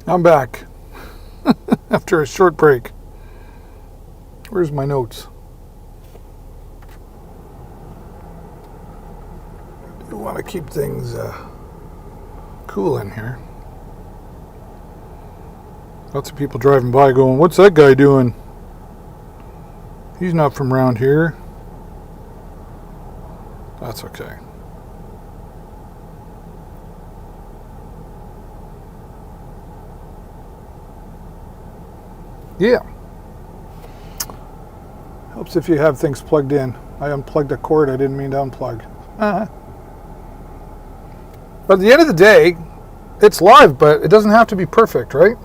I'm back after a short break. Where's my notes? I do want to keep things cool in here. Lots of people driving by going, what's that guy doing? He's not from around here. That's okay. Yeah. Helps if you have things plugged in. I unplugged a cord I didn't mean to unplug. But at the end of the day, it's live, but it doesn't have to be perfect, right?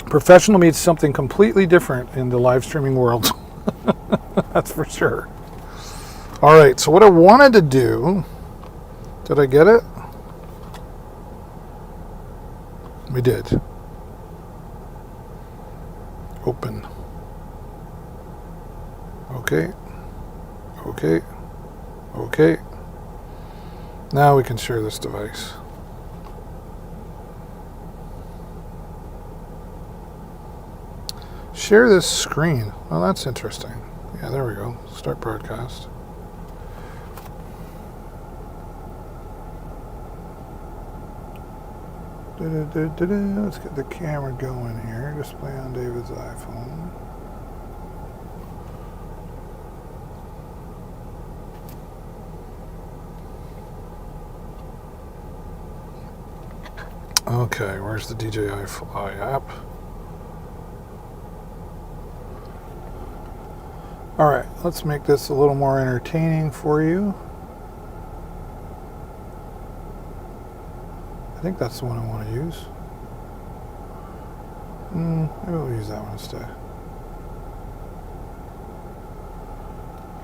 Professional means something completely different in the live streaming world. That's for sure. All right, so what I wanted to do, did I get it? We did. Open. Okay. Okay. Okay. Now we can share this device. Share this screen. Well, that's interesting. Yeah, there we go. Start broadcast. Let's get the camera going here. Display on David's iPhone. Okay, where's the DJI Fly app? Alright, let's make this a little more entertaining for you. I think that's the one I want to use. Maybe we'll use that one instead.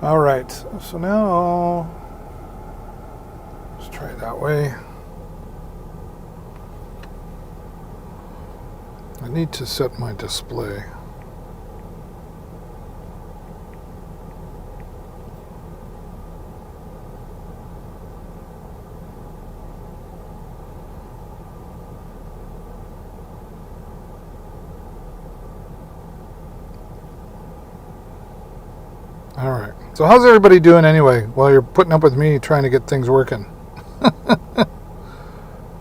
Alright, so now let's try it that way. I need to set my display. All right. So how's everybody doing anyway while you're putting up with me trying to get things working?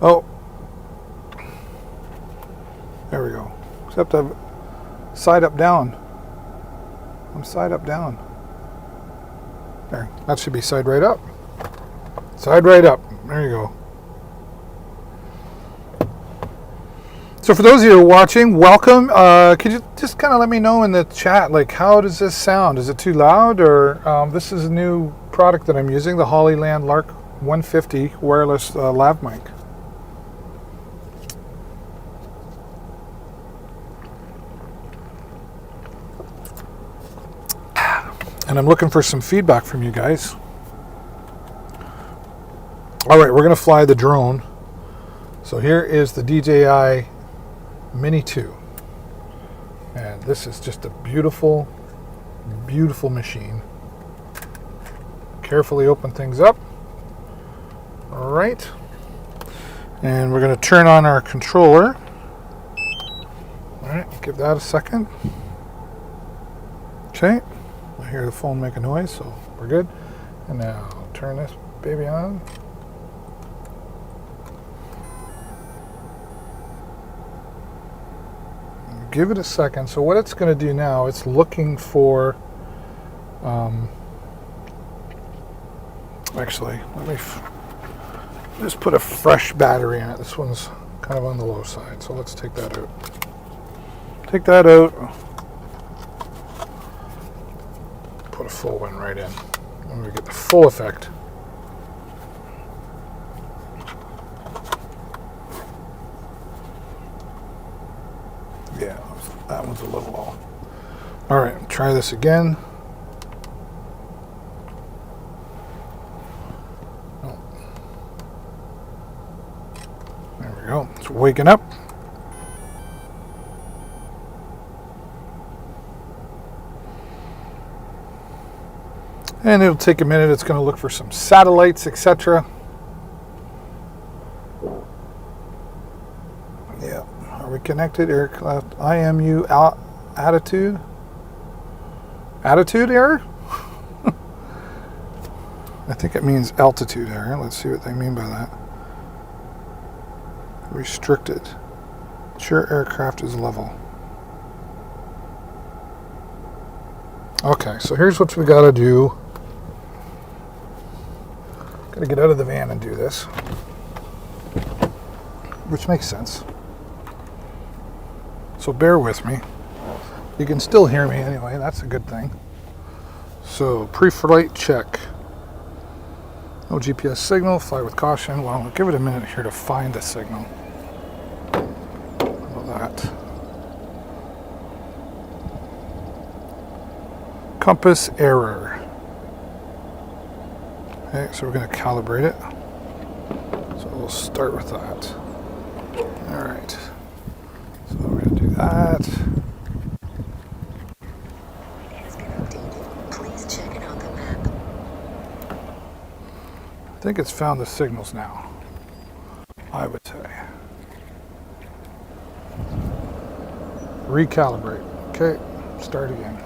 Oh. There we go. Except I'm side up down. I'm side up down. There. That should be side right up. Side right up. There you go. So for those of you who are watching, welcome. Could you just kind of let me know in the chat, like, how does this sound? Is it too loud? Or this is a new product that I'm using, the Hollyland Lark 150 wireless lav mic. And I'm looking for some feedback from you guys. All right, we're going to fly the drone. So here is the DJI Mini 2. And this is just a beautiful, beautiful machine. Carefully open things up. All right. And we're going to turn on our controller. All right, give that a second. Okay. I hear the phone make a noise, so we're good. And now I'll turn this baby on. Give it a second. So what it's going to do now, it's looking for, actually, let me just put a fresh battery in it. This one's kind of on the low side, so let's take that out. Take that out. Put a full one right in. And we get the full effect. Yeah, that one's a little low. All right, try this again. Oh. There we go. It's waking up. And it'll take a minute. It's going to look for some satellites, etc. connected aircraft IMU attitude error. I think it means altitude error. Let's see what they mean by that. Restricted. Ensure aircraft is level. Okay, so here's what we got to do. Got to get out of the van and do this, which makes sense. So bear with me. You can still hear me anyway. That's a good thing. So pre-flight check. No GPS signal. Fly with caution. Well, I'll give it a minute here to find the signal. How about that? Compass error. Okay, so we're going to calibrate it. So we'll start with that. All right. So we're going to do that. It has been updated. Please check it on the map. I think it's found the signals now, I would say. Recalibrate. Okay, start again.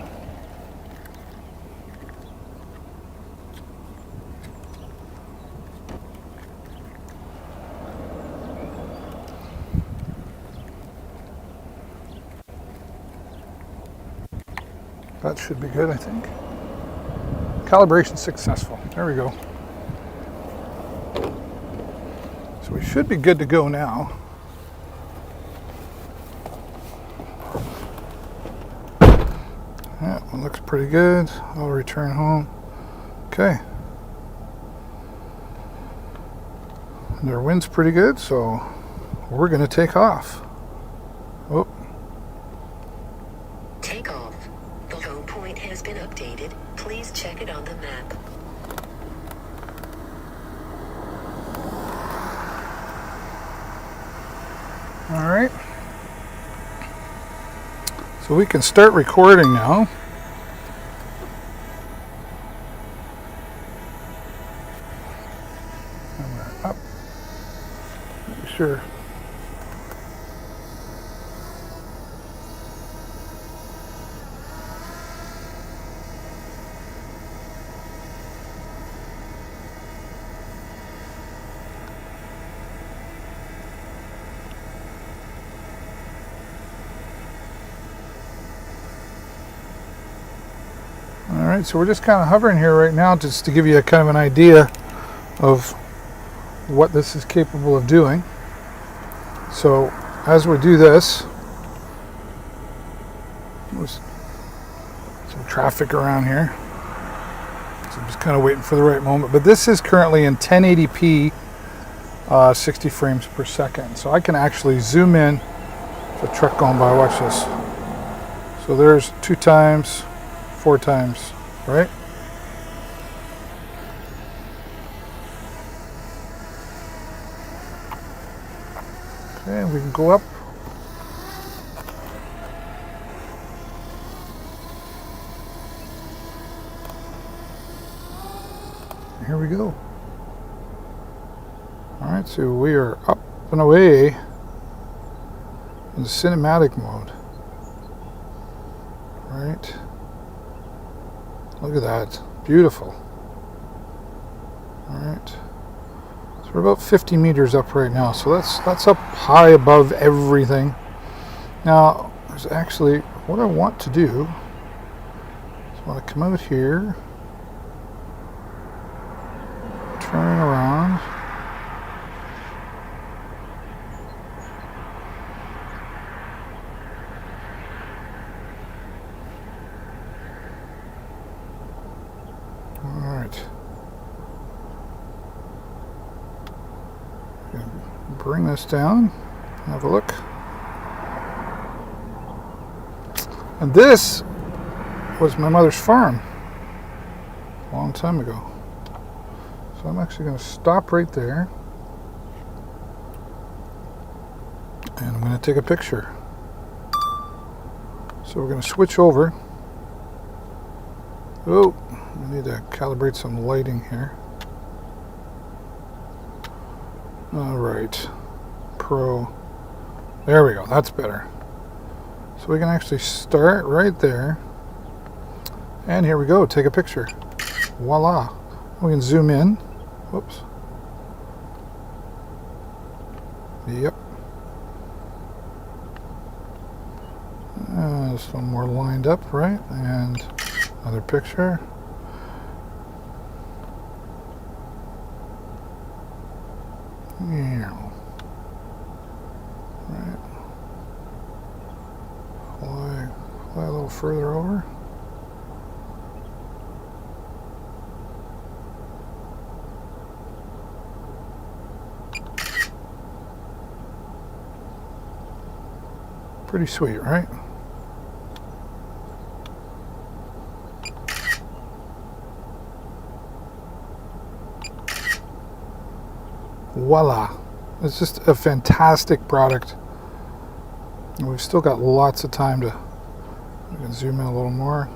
That should be good, I think. Calibration successful. There we go. So we should be good to go now. Yeah, it looks pretty good. I'll return home. Okay. And our wind's pretty good, so we're going to take off. Oh. Take off. The home point has been updated. Please check it on the map. All right. So we can start recording now. And we're up. Make sure. Alright, so we're just kind of hovering here right now just to give you a kind of an idea of what this is capable of doing. So as we do this, there's some traffic around here. So I'm just kind of waiting for the right moment. But this is currently in 1080p, 60 frames per second. So I can actually zoom in. There's a truck going by, watch this. So there's 2 times, 4 times, right? Okay, we can go up. Here we go. All right, so we are up and away in cinematic mode. All right. Look at that. Beautiful. All right. So we're about 50 meters up right now. So that's up high above everything. Now, there's actually what I want to do is I want to come out here, turn around. Bring this down, have a look. And this was my mother's farm a long time ago. So I'm actually going to stop right there and I'm going to take a picture. So we're going to switch over. Oh, I need to calibrate some lighting here. All right, Pro. There we go. That's better. So we can actually start right there. And here we go. Take a picture. Voila. We can zoom in. Whoops. Yep. Just one more lined up, right? And another picture. Yeah. Right. Fly a little further over. Pretty sweet, right? Voila. It's just a fantastic product. And we've still got lots of time to, we can zoom in a little more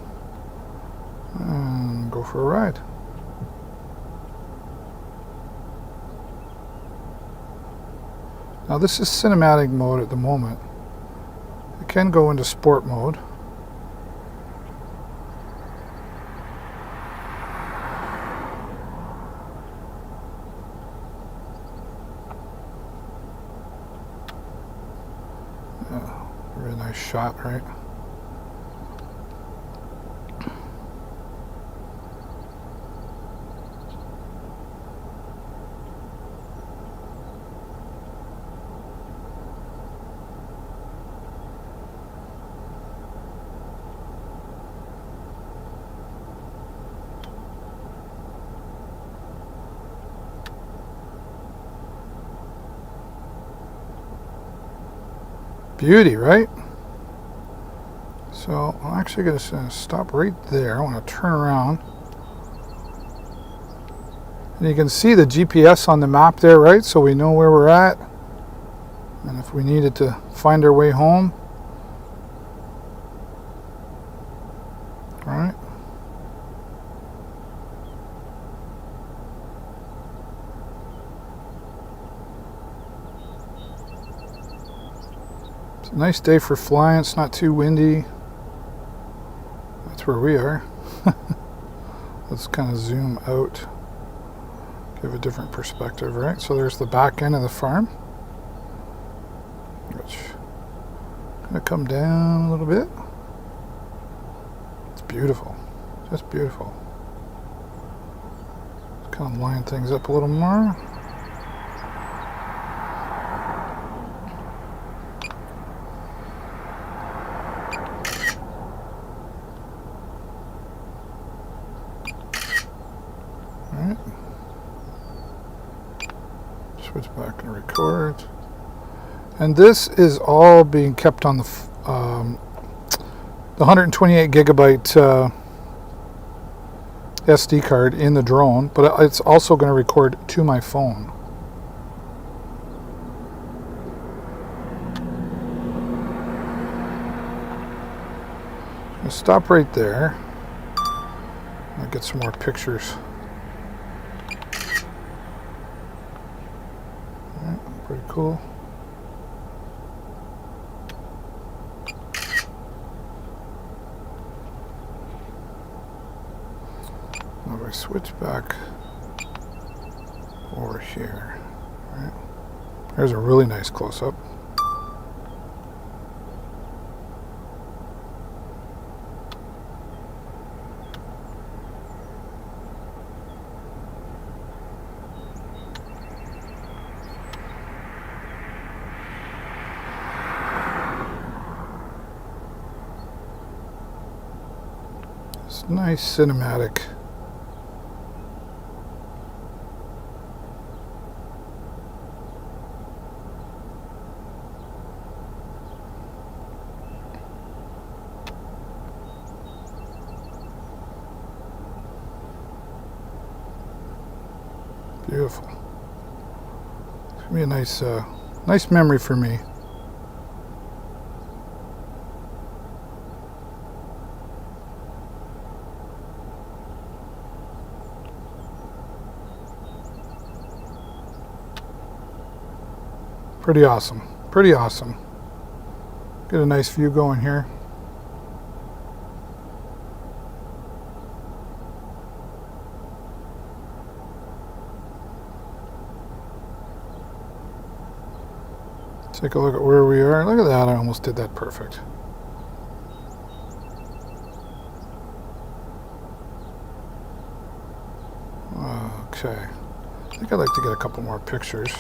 and go for a ride. Now this is cinematic mode at the moment. It can go into sport mode. Really nice shot, right? Beauty, right? So I'm actually going to stop right there. I want to turn around. And you can see the GPS on the map there, right? So we know where we're at. And if we needed to find our way home. All right. It's a nice day for flying. It's not too windy. That's where we are. Let's kind of zoom out. Give a different perspective, right? So there's the back end of the farm. Which going to come down a little bit. It's beautiful. Just beautiful. Let's kind of line things up a little more. Alright. Switch back and record. And this is all being kept on the 128 gigabyte SD card in the drone, but it's also going to record to my phone. I'll stop right there. I'll get some more pictures. Alright, pretty cool. Now if I switch back over here, right? There's a really nice close-up. It's nice cinematic. Beautiful. It's gonna be a nice memory for me. Pretty awesome. Pretty awesome. Get a nice view going here. Take a look at where we are. Look at that, I almost did that perfect. Okay, I think I'd like to get a couple more pictures.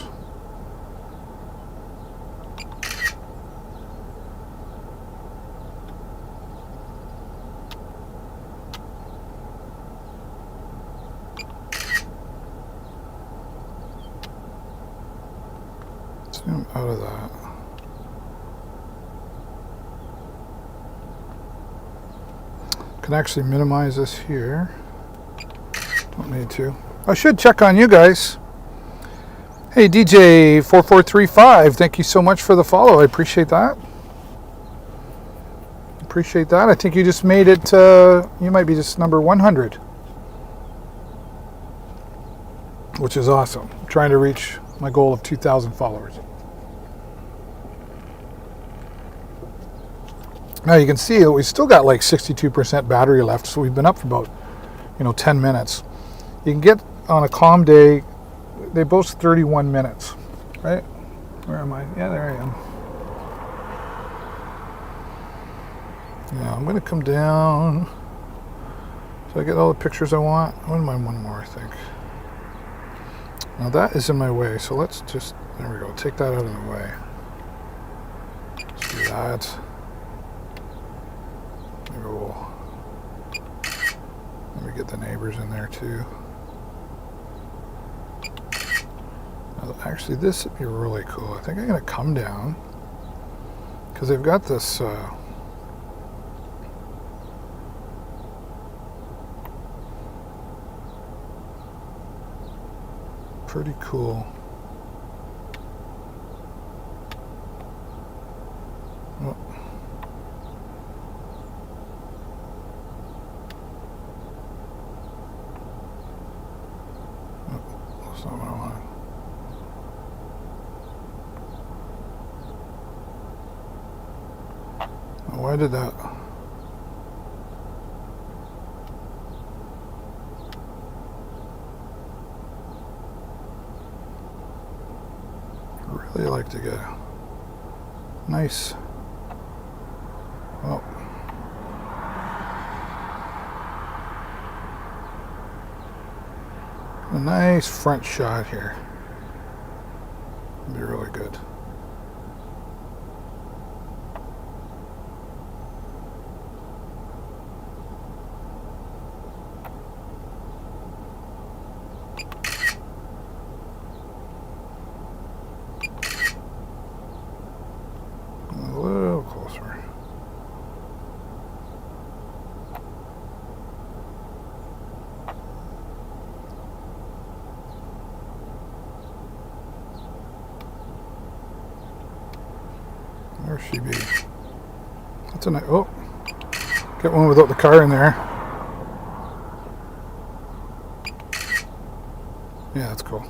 Zoom out of that. Can actually minimize this here. Don't need to. I should check on you guys. Hey DJ4435, thank you so much for the follow. I appreciate that. Appreciate that. I think you just made it, you might be just number 100. Which is awesome. I'm trying to reach my goal of 2,000 followers. Now you can see that we've still got like 62% battery left, so we've been up for about, 10 minutes. You can get on a calm day, they boast 31 minutes, right? Where am I? Yeah, there I am. Yeah, I'm going to come down. So I get all the pictures I want. I wouldn't mind one more, I think. Now that is in my way, so let's just, there we go, take that out of the way. Let's do that. Maybe we'll, let me get the neighbors in there too. Now, actually, this would be really cool. I think I'm going to come down because they've got this pretty cool. Oh. That's not what I wanted. Why did that? Really like to get a nice, oh, a nice front shot here. It'd be really good. Where she be? That's a nice, oh, get one without the car in there. Yeah, that's cool.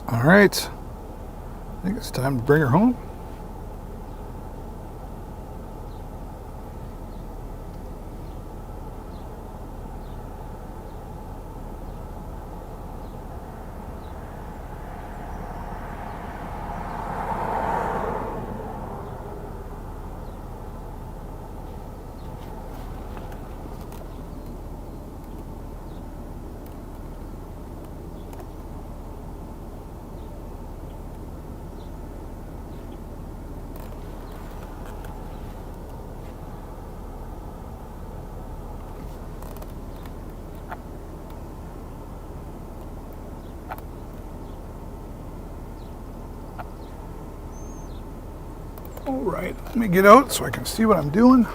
All right, I think it's time to bring her home. All right, let me get out so I can see what I'm doing.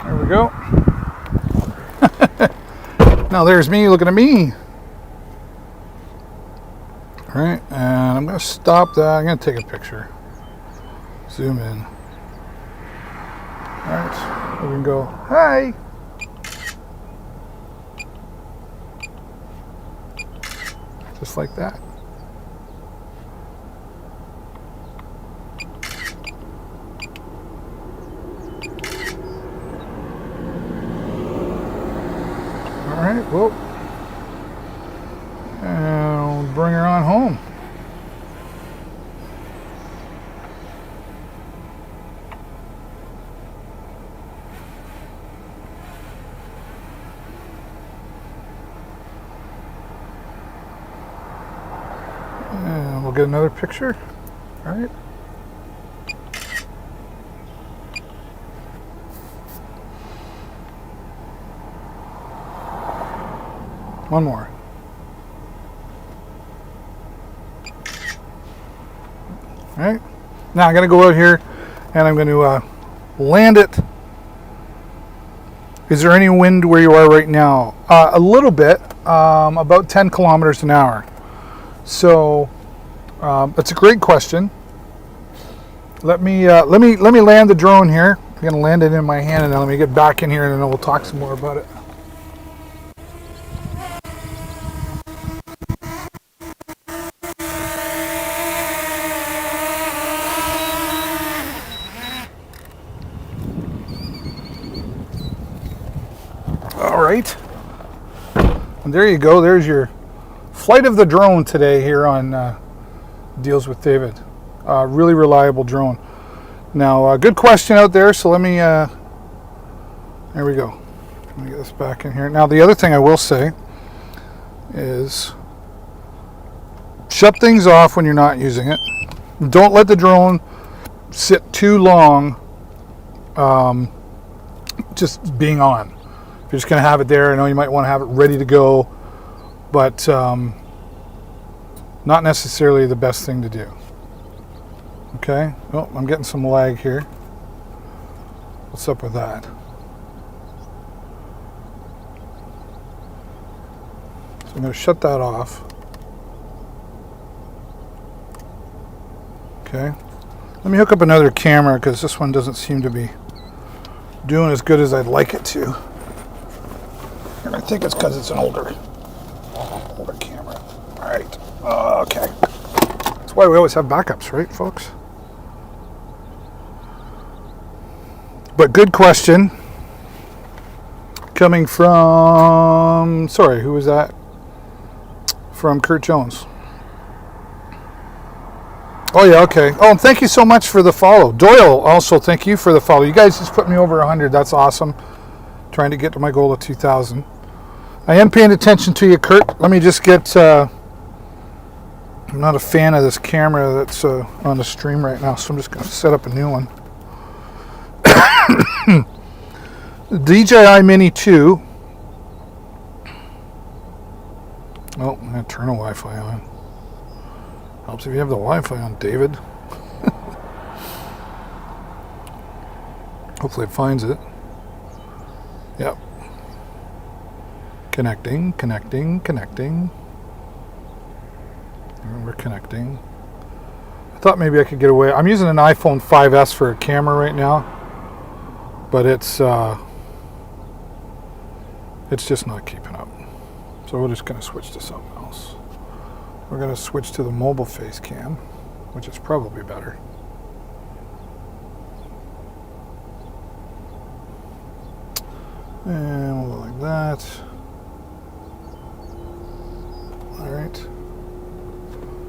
There we go. Now there's me looking at me. All right, and I'm going to stop that. I'm going to take a picture. Zoom in. All right, we can go, hi. Just like that. All right, well, and we'll bring her on home. And we'll get another picture. All right. One more. All right. Now I'm going to go out here and I'm going to land it. Is there any wind where you are right now? A little bit, about 10 kilometers an hour. So that's a great question. Let me land the drone here. I'm going to land it in my hand, and then let me get back in here, and then we'll talk some more about it. All right, and there you go. There's your flight of the drone today here on Deals with David. Really reliable drone. Now, good question out there. So let me. There we go. Let me get this back in here. Now, the other thing I will say is shut things off when you're not using it. Don't let the drone sit too long. Just being on. If you're just going to have it there, I know you might want to have it ready to go, but not necessarily the best thing to do. Okay. Oh, I'm getting some lag here. What's up with that? So I'm going to shut that off. Okay. Let me hook up another camera because this one doesn't seem to be doing as good as I'd like it to. And I think it's because it's an older camera. All right. Okay. That's why we always have backups, right, folks? But good question. Coming from, sorry, who was that? From Kurt Jones. Oh, yeah, okay. Oh, and thank you so much for the follow. Doyle, also, thank you for the follow. You guys just put me over 100. That's awesome. Trying to get to my goal of 2,000. I am paying attention to you, Kurt. Let me just get... I'm not a fan of this camera that's on the stream right now, so I'm just going to set up a new one. DJI Mini 2. Oh, I'm going to turn the Wi-Fi on. Helps if you have the Wi-Fi on, David. Hopefully it finds it. Yep. Connecting. And we're connecting. I thought maybe I could get away. I'm using an iPhone 5S for a camera right now, but it's just not keeping up. So we're just going to switch to something else. We're going to switch to the mobile face cam, which is probably better. And we'll go like that. All right.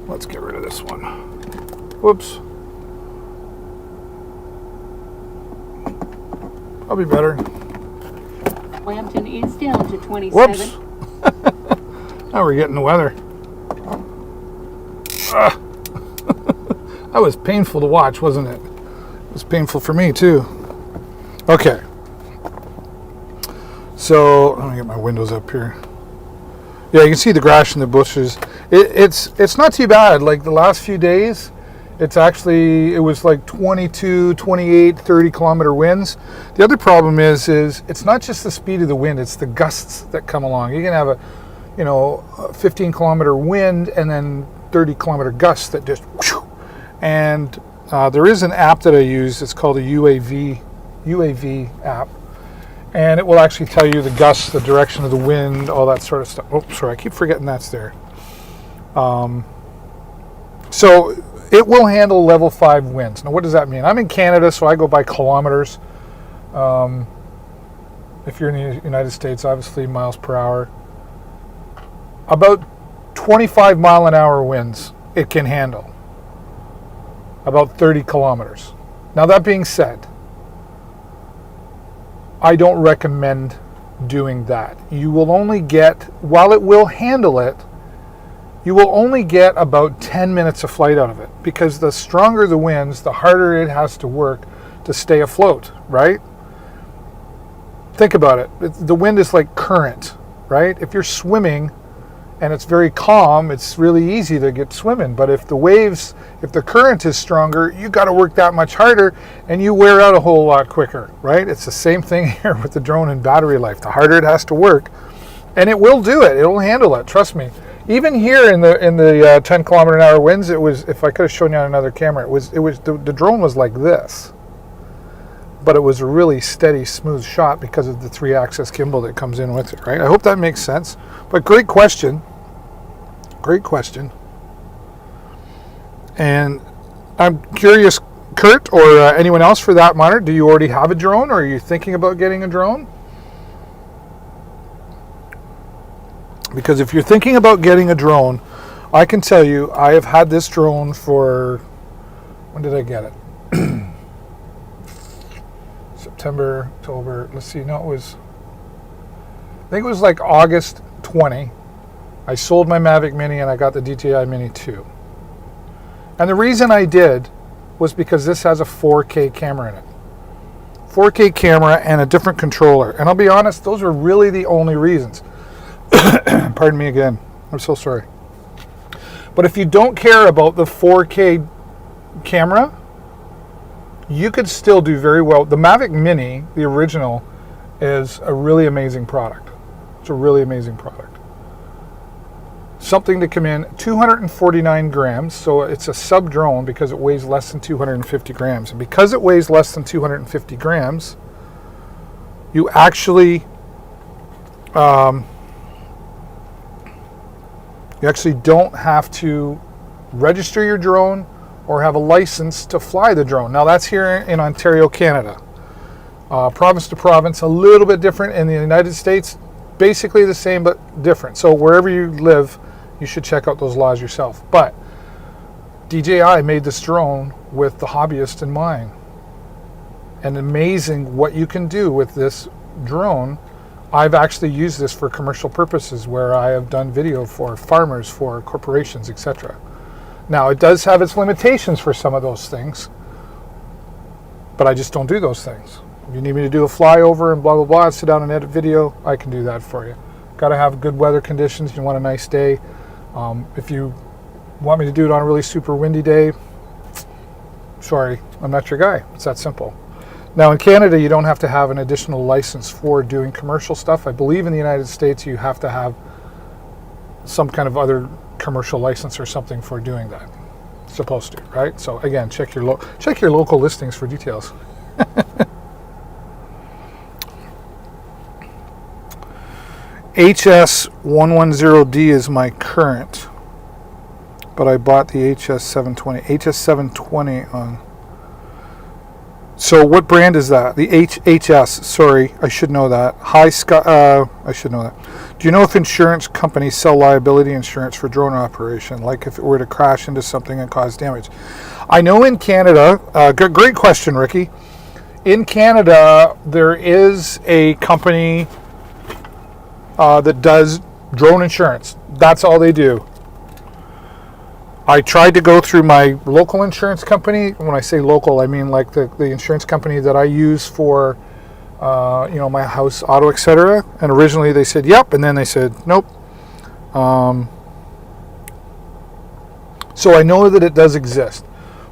Let's get rid of this one. Whoops. Probably better. Lambton is down to 27. Whoops. Now we're getting the weather. That was painful to watch, wasn't it? It was painful for me too. Okay. So let me get my windows up here. Yeah, you can see the grass and the bushes. It's not too bad. Like the last few days, it was like 22, 28, 30 kilometer winds. The other problem is it's not just the speed of the wind, it's the gusts that come along. You can have a 15 kilometer wind and then 30 kilometer gusts that just whoosh, and There is an app that I use. It's called a UAV app, and it will actually tell you the gusts, the direction of the wind, all that sort of stuff. Oh, sorry, I keep forgetting that's there. So it will handle level 5 winds. Now, what does that mean? I'm in Canada, so I go by kilometers. If you're in the United States, obviously miles per hour. About 25 mile an hour winds it can handle. About 30 kilometers. Now, that being said, I don't recommend doing that. You will only get, while it will handle it, you will only get about 10 minutes of flight out of it, because the stronger the winds, the harder it has to work to stay afloat, right? Think about it. The wind is like current, right? If you're swimming and it's very calm, it's really easy to get swimming. But if the current is stronger, you got to work that much harder and you wear out a whole lot quicker, right? It's the same thing here with the drone and battery life. The harder it has to work, and it will do it. It'll handle it. Trust me. Even here in the 10 kilometer an hour winds, it was, if I could have shown you on another camera, the drone was like this. But it was a really steady, smooth shot because of the 3-axis gimbal that comes in with it, right? I hope that makes sense. But great question. Great question. And I'm curious, Kurt, or anyone else for that matter, do you already have a drone, or are you thinking about getting a drone? Because if you're thinking about getting a drone, I can tell you I have had this drone for, when did I get it? September, October, let's see, no, I think it was like August 20. I sold my Mavic Mini and I got the DJI Mini 2. And the reason I did was because this has a 4K camera in it. 4K camera and a different controller. And I'll be honest, those were really the only reasons. Pardon me again. I'm so sorry. But if you don't care about the 4K camera, you could still do very well. The Mavic Mini, the original, is a really amazing product. It's a really amazing product. Something to come in 249 grams, so it's a sub drone because it weighs less than 250 grams. And because it weighs less than 250 grams, you actually don't have to register your drone or have a license to fly the drone. Now, that's here in Ontario, Canada. Province to province, a little bit different. In the United States, basically the same but different. So wherever you live, you should check out those laws yourself. But DJI made this drone with the hobbyist in mind. And amazing what you can do with this drone. I've actually used this for commercial purposes where I have done video for farmers, for corporations, etc. Now, it does have its limitations for some of those things, but I just don't do those things. If you need me to do a flyover and blah, blah, blah, sit down and edit video, I can do that for you. Got to have good weather conditions. You want a nice day. If you want me to do it on a really super windy day, sorry, I'm not your guy. It's that simple. Now, in Canada, you don't have to have an additional license for doing commercial stuff. I believe in the United States, you have to have some kind of other commercial license or something for doing that. Supposed to, right? So again, check your local listings for details. HS110D is my current, but I bought the HS720. HS720 on. So what brand is that? The HS. Sorry, I should know that. I should know that. Do you know if insurance companies sell liability insurance for drone operation, like if it were to crash into something and cause damage? I know in Canada, great question, Ricky. In Canada, there is a company that does drone insurance. That's all they do. I tried to go through my local insurance company. When I say local, I mean like the insurance company that I use for my house, auto, etc. And originally they said yep, and then they said nope. So I know that it does exist.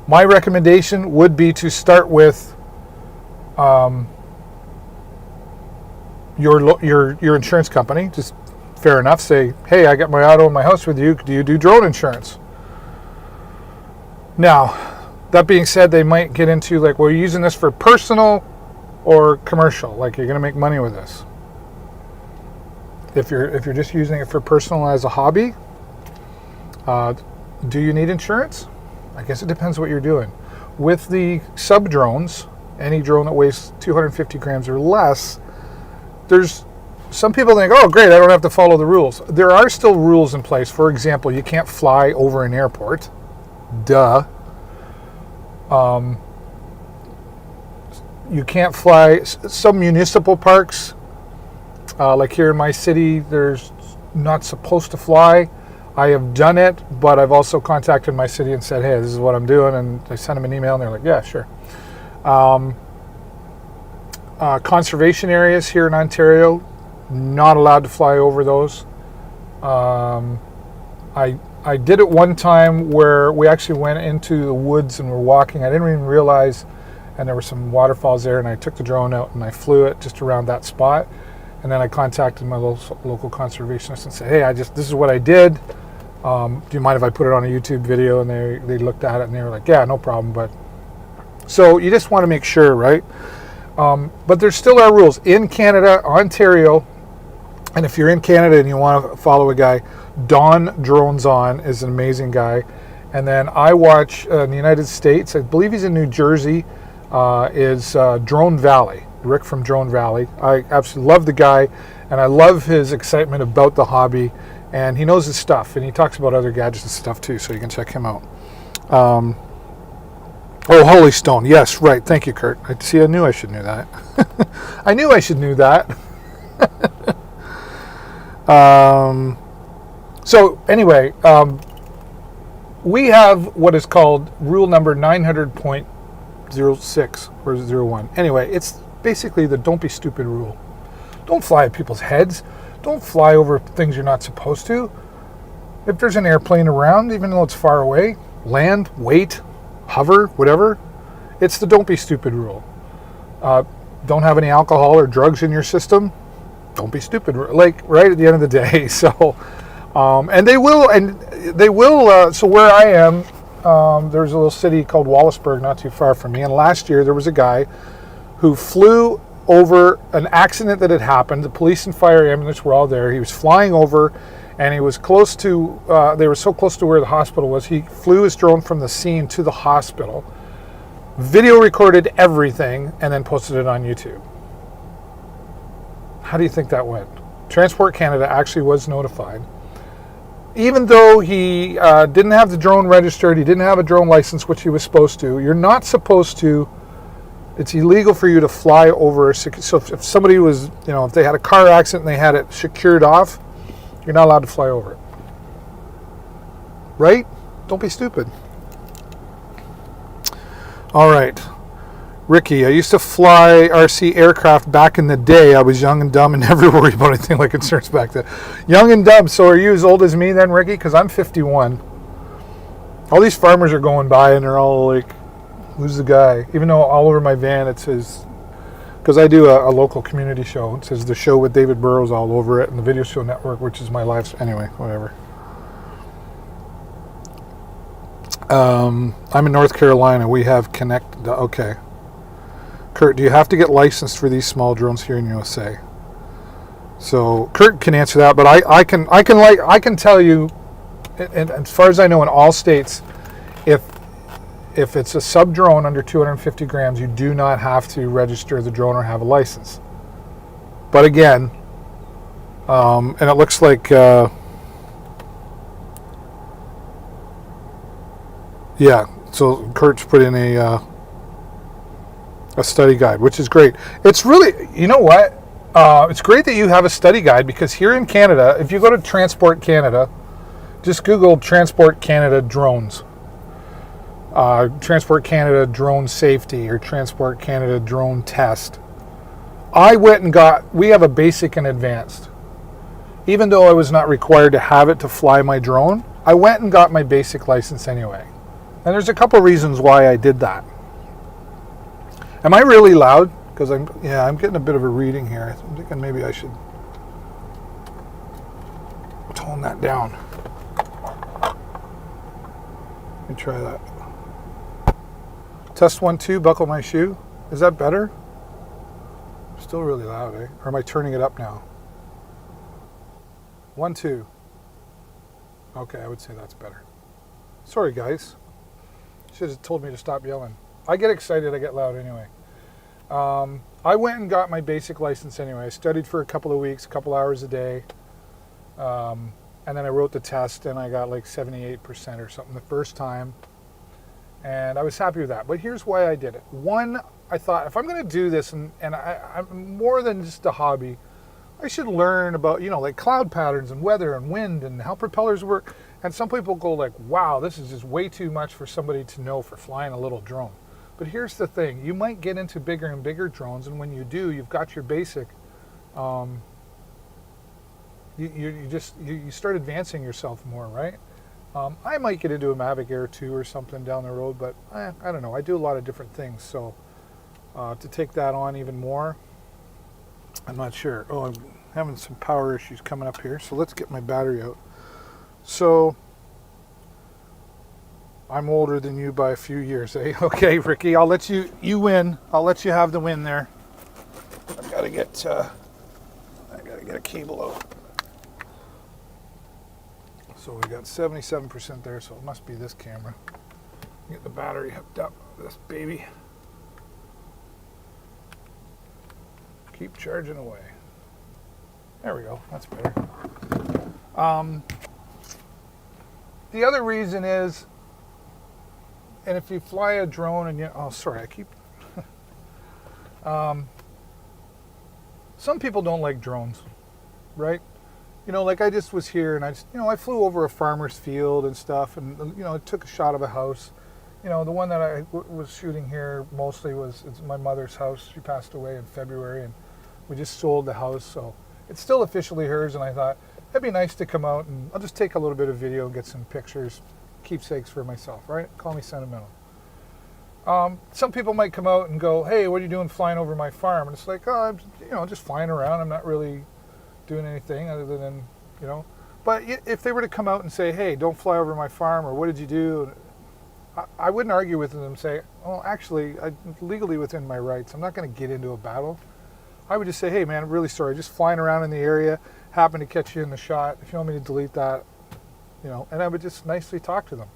My recommendation would be to start with your insurance company. Just fair enough. Say, hey, I got my auto in my house with you. Do you do drone insurance? Now, That being said, they might get into like, well, you're using this for personal or commercial. Like, you're going to make money with this. If you're just using it for personal as a hobby, do you need insurance? I guess it depends what you're doing. With the sub drones, any drone that weighs 250 grams or less, there's some people think, oh great, I don't have to follow the rules. There are still rules in place. For example, you can't fly over an airport. Duh. You can't fly some municipal parks, like here in my city, there's not supposed to fly. I have done it, but I've also contacted my city and said, hey, this is what I'm doing, and I sent them an email and they're like, yeah, sure. Conservation areas here in Ontario, not allowed to fly over those. I did it one time where we actually went into the woods and we're walking. I didn't even realize, and there were some waterfalls there, and I took the drone out and I flew it just around that spot. And then I contacted my local conservationist and said, hey, this is what I did. Do you mind if I put it on a YouTube video? And they looked at it and they were like, yeah, no problem. But so you just want to make sure, right? But there still are rules in Canada, Ontario. And if you're in Canada and you want to follow a guy, Don Drones On is an amazing guy. And then I watch in the United States, I believe he's in New Jersey, is Drone Valley. Rick from Drone Valley. I absolutely love the guy, and I love his excitement about the hobby, and he knows his stuff, and he talks about other gadgets and stuff too, so you can check him out. Oh, Holy Stone. Yes, right. Thank you, Kurt. I knew I should know that. I knew I should know that. So anyway, we have what is called rule number 900.06 or 01. Anyway, it's basically the don't be stupid rule. Don't fly at people's heads. Don't fly over things you're not supposed to. If there's an airplane around, even though it's far away, land, wait, hover, whatever. It's the don't be stupid rule. Don't have any alcohol or drugs in your system. Don't be stupid. Like, right at the end of the day. So, and they will. So where I am, there's a little city called Wallaceburg, not too far from me. And last year there was a guy who flew over an accident that had happened. The police and fire ambulance were all there. He was flying over, and he was close to, they were so close to where the hospital was, he flew his drone from the scene to the hospital, video recorded everything, and then posted it on YouTube. How do you think that went? Transport Canada actually was notified. Even though he didn't have the drone registered, he didn't have a drone license, which he was supposed to. You're not supposed to. It's illegal for you to fly over. So if somebody was, if they had a car accident and they had it secured off, you're not allowed to fly over it. Right? Don't be stupid. All right. Ricky, I used to fly RC aircraft back in the day. I was young and dumb and never worried about anything like concerns back then. Young and dumb. So are you as old as me then, Ricky? Because I'm 51. All these farmers are going by and they're all like, who's the guy? Even though all over my van it says, because I do a local community show, it says the show with David Burrows all over it, and the Video Show Network, which is my life. Anyway, whatever. I'm in North Carolina. We have Connect. Okay. Kurt, do you have to get licensed for these small drones here in USA? So Kurt can answer that, but I can tell you, and as far as I know, in all states, if it's a sub drone under 250 grams, you do not have to register the drone or have a license. But again, and it looks like, yeah. So Kurt's put in a study guide, which is great. It's really, you know what? It's great that you have a study guide, because here in Canada, if you go to Transport Canada, just Google Transport Canada drones. Transport Canada drone safety or Transport Canada drone test. I went and we have a basic and advanced. Even though I was not required to have it to fly my drone, I went and got my basic license anyway. And there's a couple reasons why I did that. Am I really loud? Because I'm getting a bit of a reading here. I'm thinking maybe I should tone that down. Let me try that. Test 1, 2, buckle my shoe. Is that better? Still really loud, eh? Or am I turning it up now? 1, 2. Okay, I would say that's better. Sorry, guys. Should have told me to stop yelling. I get excited, I get loud anyway. I went and got my basic license anyway. I studied for a couple of weeks, a couple hours a day. And then I wrote the test and I got like 78% or something the first time. And I was happy with that. But here's why I did it. One, I thought if I'm going to do this, and I'm more than just a hobby, I should learn about, like cloud patterns and weather and wind and how propellers work. And some people go like, wow, this is just way too much for somebody to know for flying a little drone. But here's the thing. You might get into bigger and bigger drones, and when you do, you've got your basic. You start advancing yourself more, right? I might get into a Mavic Air 2 or something down the road, but I don't know. I do a lot of different things, so to take that on even more, I'm not sure. Oh, I'm having some power issues coming up here, so let's get my battery out. So, I'm older than you by a few years, eh? Okay, Ricky, I'll let you win. I'll let you have the win there. I've got to get a cable out. So we got 77% there, so it must be this camera. Get the battery hooked up, this baby. Keep charging away. There we go, that's better. The other reason is, and if you fly a drone and some people don't like drones, right? Like I just was here and I flew over a farmer's field and stuff, and I took a shot of a house. The one that I was shooting here mostly it's my mother's house. She passed away in February, and we just sold the house, so it's still officially hers. And I thought it'd be nice to come out and I'll just take a little bit of video and get some pictures, keepsakes for myself, right? Call me sentimental. Some people might come out and go, "Hey, what are you doing flying over my farm?" And it's like, "Oh, I'm just flying around. I'm not really doing anything other than, But if they were to come out and say, "Hey, don't fly over my farm," or "What did you do?" I wouldn't argue with them and say, "Oh, actually, I'm legally within my rights. I'm not going to get into a battle." I would just say, "Hey, man, I'm really sorry. Just flying around in the area, happened to catch you in the shot. If you want me to delete that, and I would just nicely talk to them.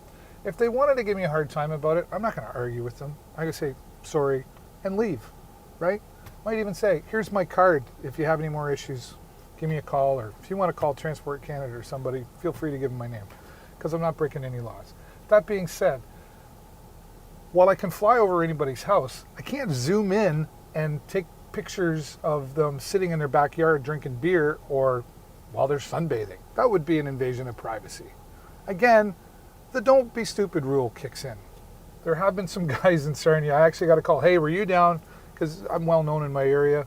If they wanted to give me a hard time about it, I'm not going to argue with them. I would say, sorry, and leave, right? Might even say, here's my card. If you have any more issues, give me a call, or if you want to call Transport Canada or somebody, feel free to give them my name, because I'm not breaking any laws. That being said, while I can fly over anybody's house, I can't zoom in and take pictures of them sitting in their backyard drinking beer or while they're sunbathing. That would be an invasion of privacy. Again, the don't be stupid rule kicks in. There have been some guys in Sarnia. I actually got a call. Hey, were you down? Because I'm well known in my area.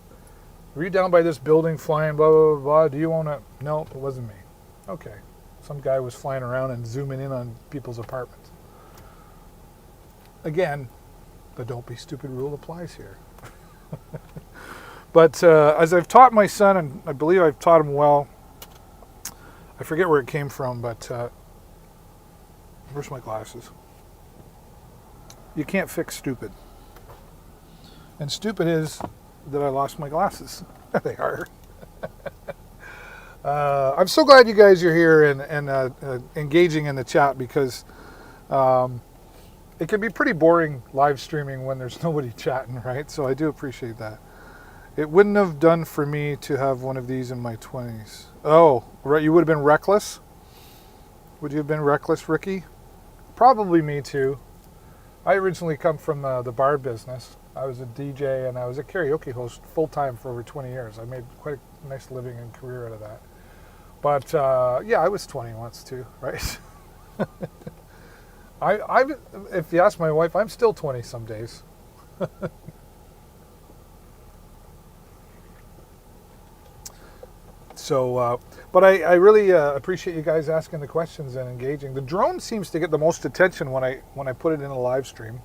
Were you down by this building flying blah, blah, blah, blah? Do you own it? No, it wasn't me. Okay. Some guy was flying around and zooming in on people's apartments. Again, the don't be stupid rule applies here. But as I've taught my son, and I believe I've taught him well, I forget where it came from, but where's my glasses? You can't fix stupid. And stupid is that I lost my glasses. There they are. I'm so glad you guys are here and engaging in the chat, because it can be pretty boring live streaming when there's nobody chatting, right? So I do appreciate that. It wouldn't have done for me to have one of these in my 20s. Oh, right. You would have been reckless? Would you have been reckless, Ricky? Probably me too. I originally come from the bar business. I was a DJ and I was a karaoke host full-time for over 20 years. I made quite a nice living and career out of that. But yeah, I was 20 once too, right? If you ask my wife, I'm still 20 some days. So, but I really appreciate you guys asking the questions and engaging. The drone seems to get the most attention when I put it in a live stream.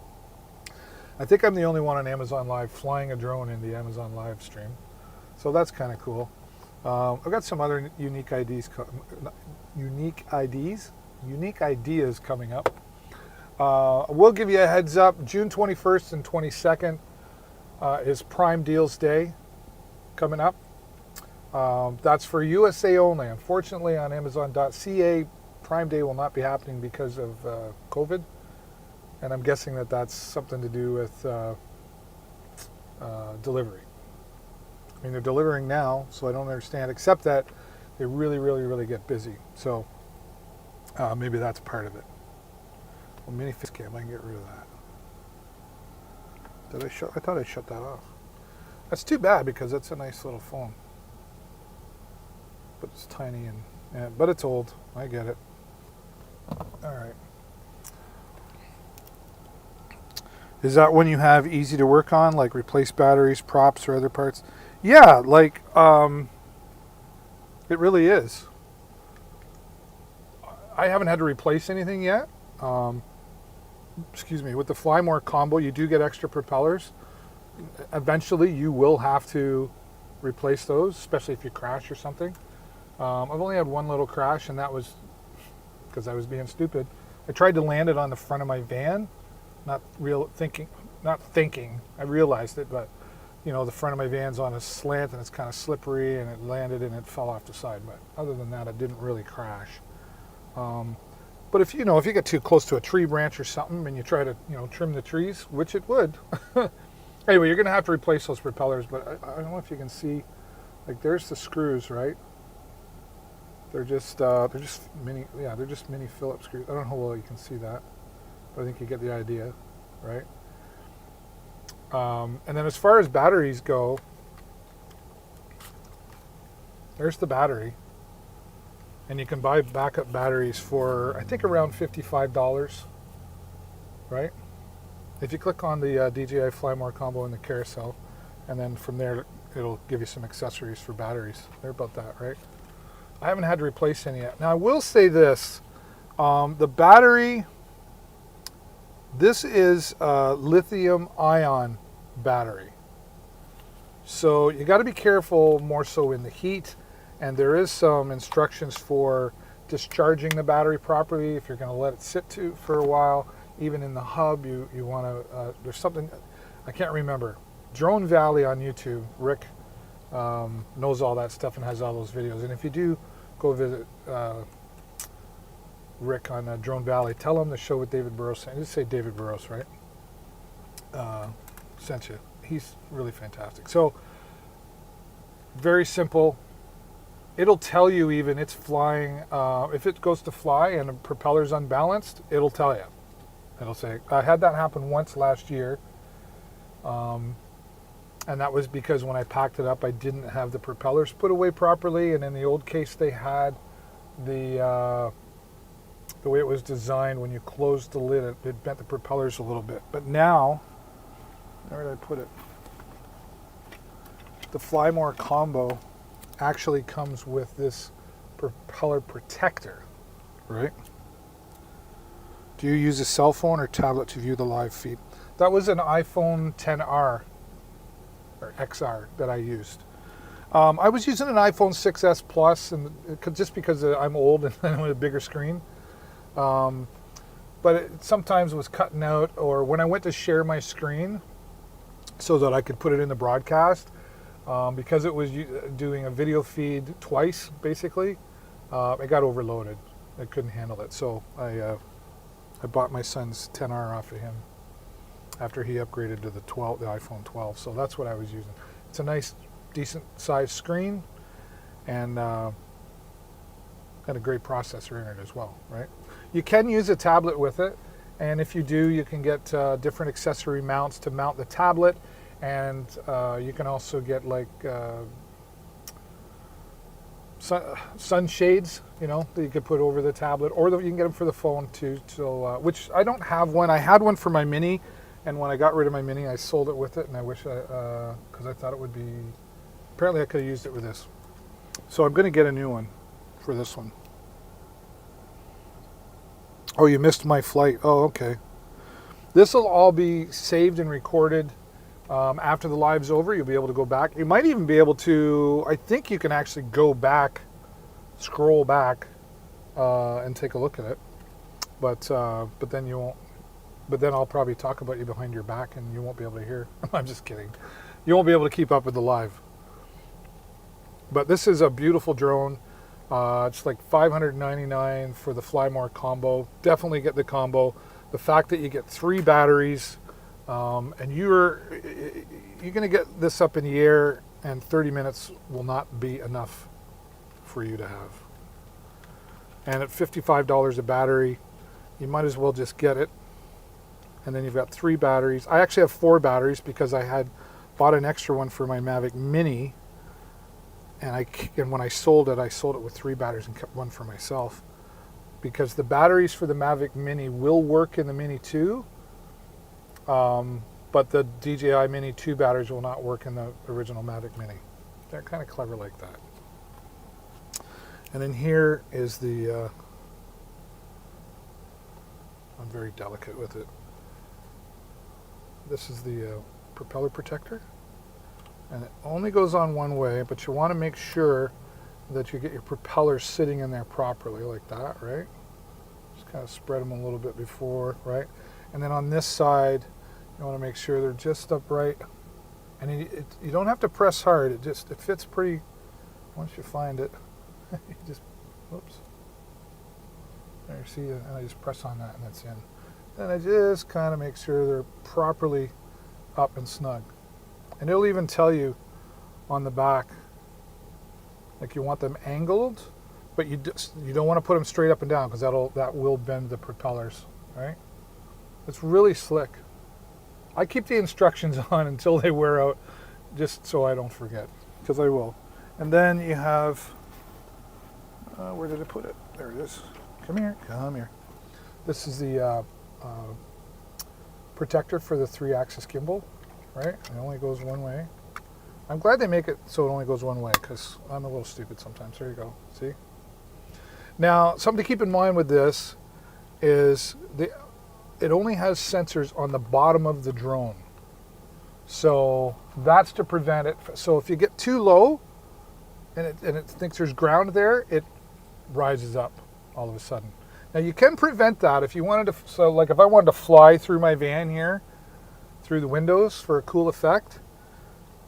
I think I'm the only one on Amazon Live flying a drone in the Amazon live stream. So that's kind of cool. I've got some other unique ideas coming up. We'll give you a heads up. June 21st and 22nd is Prime Deals Day coming up. That's for USA only. Unfortunately, on Amazon.ca, Prime Day will not be happening because of COVID. And I'm guessing that that's something to do with delivery. I mean, they're delivering now, so I don't understand, except that they really, really, really get busy. So maybe that's part of it. Well, mini face cam, I can get rid of that. Did I shut? I thought I shut that off. That's too bad because it's a nice little phone. But it's tiny and but it's old. I get it. All right. Is that when you have easy to work on, like replace batteries, props, or other parts? Yeah, like it really is. I haven't had to replace anything yet. Excuse me. With the Fly More combo, you do get extra propellers. Eventually, you will have to replace those, especially if you crash or something. I've only had one little crash, and that was because I was being stupid. I tried to land it on the front of my van. Not thinking. I realized it, but you know, the front of my van's on a slant and it's kind of slippery, and it landed and it fell off the side. But other than that, it didn't really crash. But if you get too close to a tree branch or something, and you try to trim the trees, which it would. Anyway, you're going to have to replace those propellers. But I don't know if you can see, like there's the screws, right? They're just mini. Yeah, they're just mini Phillips screws. I don't know how well you can see that. I think you get the idea, right? And then as far as batteries go, there's the battery. And you can buy backup batteries for, I think, around $55, right? If you click on the DJI Fly More combo in the carousel, and then from there, it'll give you some accessories for batteries. They're about that, right? I haven't had to replace any yet. Now, I will say this. The battery... This is a lithium-ion battery. So you got to be careful more so in the heat, and there is some instructions for discharging the battery properly if you're going to let it sit for a while. Even in the hub, you want to, there's something, I can't remember. Drone Valley on YouTube, Rick knows all that stuff and has all those videos. And if you do go visit Rick on Drone Valley, tell him the show with David Burrows. Just say David Burrows, right? Sent you. He's really fantastic. So, very simple. It'll tell you even it's flying. If it goes to fly and the propeller's unbalanced, it'll tell you. It'll say, I had that happen once last year. And that was because when I packed it up, I didn't have the propellers put away properly. And in the old case, they had the way it was designed, when you closed the lid, it bent the propellers a little bit. But now, where did I put it? The Fly More combo actually comes with this propeller protector, right? Do you use a cell phone or tablet to view the live feed? That was an iPhone XR or XR that I used. I was using an iPhone 6s Plus, and just because I'm old and I want a bigger screen. But it sometimes was cutting out, or when I went to share my screen so that I could put it in the broadcast, because it was doing a video feed twice, basically, it got overloaded. I couldn't handle it. So I bought my son's XR off of him after he upgraded to the iPhone 12. So that's what I was using. It's a nice, decent sized screen, and a great processor in it as well, right? You can use a tablet with it, and if you do, you can get different accessory mounts to mount the tablet, and you can also get like sunshades, that you could put over the tablet, or you can get them for the phone too. So, which I don't have one. I had one for my Mini, and when I got rid of my Mini, I sold it with it, and I wish because I thought it would be. Apparently, I could have used it with this. So I'm going to get a new one for this one. Oh, you missed my flight. Oh, okay. This will all be saved and recorded after the live's over. You'll be able to go back. You might even be able to, I think you can actually go back, scroll back, and take a look at it. But then you won't but then I'll probably talk about you behind your back and you won't be able to hear. I'm just kidding. You won't be able to keep up with the live. But this is a beautiful drone. It's like $599 for the Fly More combo. Definitely get the combo. The fact that you get 3 batteries, and you're going to get this up in the air, and 30 minutes will not be enough for you to have. And at $55 a battery, you might as well just get it. And then you've got 3 batteries. I actually have 4 batteries because I had bought an extra one for my Mavic Mini. And when I sold it with 3 batteries and kept one for myself. Because the batteries for the Mavic Mini will work in the Mini 2. But the DJI Mini 2 batteries will not work in the original Mavic Mini. They're kind of clever like that. And then here is the... I'm very delicate with it. This is the propeller protector. And it only goes on one way, but you want to make sure that you get your propellers sitting in there properly, like that, right? Just kind of spread them a little bit before, right? And then on this side, you want to make sure they're just upright. And you don't have to press hard. It fits pretty. Once you find it, you just, whoops. There, see, and I just press on that, and it's in. Then I just kind of make sure they're properly up and snug. And it'll even tell you on the back, like you want them angled, but you don't want to put them straight up and down because that will bend the propellers, right? It's really slick. I keep the instructions on until they wear out, just so I don't forget, because I will. And then you have, where did I put it? There it is. Come here, come here. This is the protector for the 3-axis gimbal. Right? It only goes one way. I'm glad they make it so it only goes one way because I'm a little stupid sometimes. There you go. See? Now, something to keep in mind with this is it only has sensors on the bottom of the drone. So that's to prevent it. So if you get too low and it thinks there's ground there, it rises up all of a sudden. Now you can prevent that if you wanted to. So like if I wanted to fly through my van here, through the windows for a cool effect,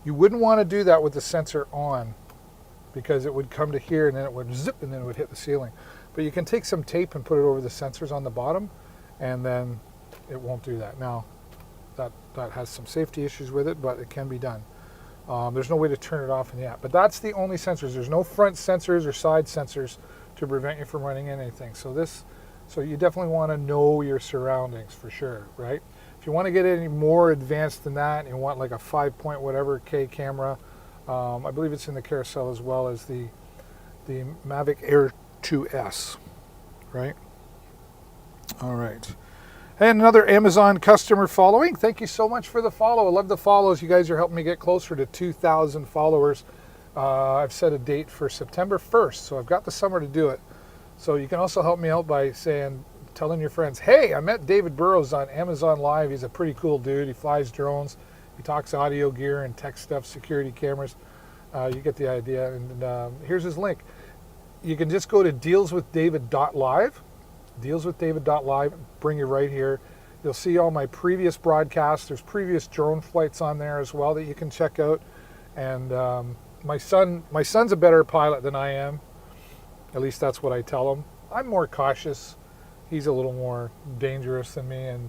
you wouldn't want to do that with the sensor on because it would come to here and then it would zip and then it would hit the ceiling. But you can take some tape and put it over the sensors on the bottom and then it won't do that. Now, that has some safety issues with it, but it can be done. There's no way to turn it off in the app. But that's the only sensors. There's no front sensors or side sensors to prevent you from running anything. So you definitely want to know your surroundings for sure, right? If you want to get any more advanced than that, and you want like a 5 whatever K camera, I believe it's in the carousel as well as the Mavic Air 2S, right? All right. And another Amazon customer following. Thank you so much for the follow. I love the follows. You guys are helping me get closer to 2,000 followers. I've set a date for September 1st, so I've got the summer to do it. So you can also help me out by telling your friends, hey, I met David Burrows on Amazon Live. He's a pretty cool dude. He flies drones. He talks audio gear and tech stuff, security cameras. You get the idea. And here's his link. You can just go to dealswithdavid.live. Dealswithdavid.live. Bring you right here. You'll see all my previous broadcasts. There's previous drone flights on there as well that you can check out. And my son's a better pilot than I am. At least that's what I tell him. I'm more cautious. He's a little more dangerous than me, and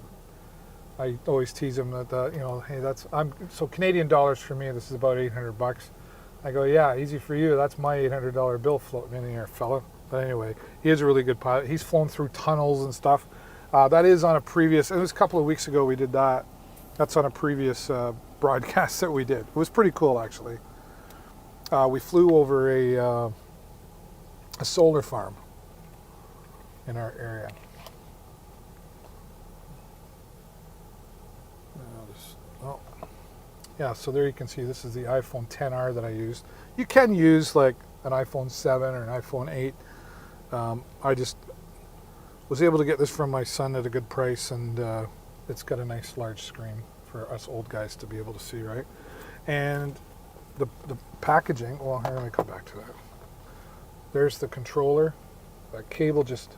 I always tease him that hey, so Canadian dollars for me. This is about $800. I go, yeah, easy for you. That's my $800 bill floating in the air, fella. But anyway, he is a really good pilot. He's flown through tunnels and stuff. That is on a previous. It was a couple of weeks ago we did that. That's on a previous broadcast that we did. It was pretty cool actually. We flew over a solar farm in our area. Yeah, so there you can see this is the iPhone XR that I used. You can use like an iPhone 7 or an iPhone 8. I just was able to get this from my son at a good price, and it's got a nice large screen for us old guys to be able to see, right? And the packaging, well, here, let me come back to that. There's the controller. That cable just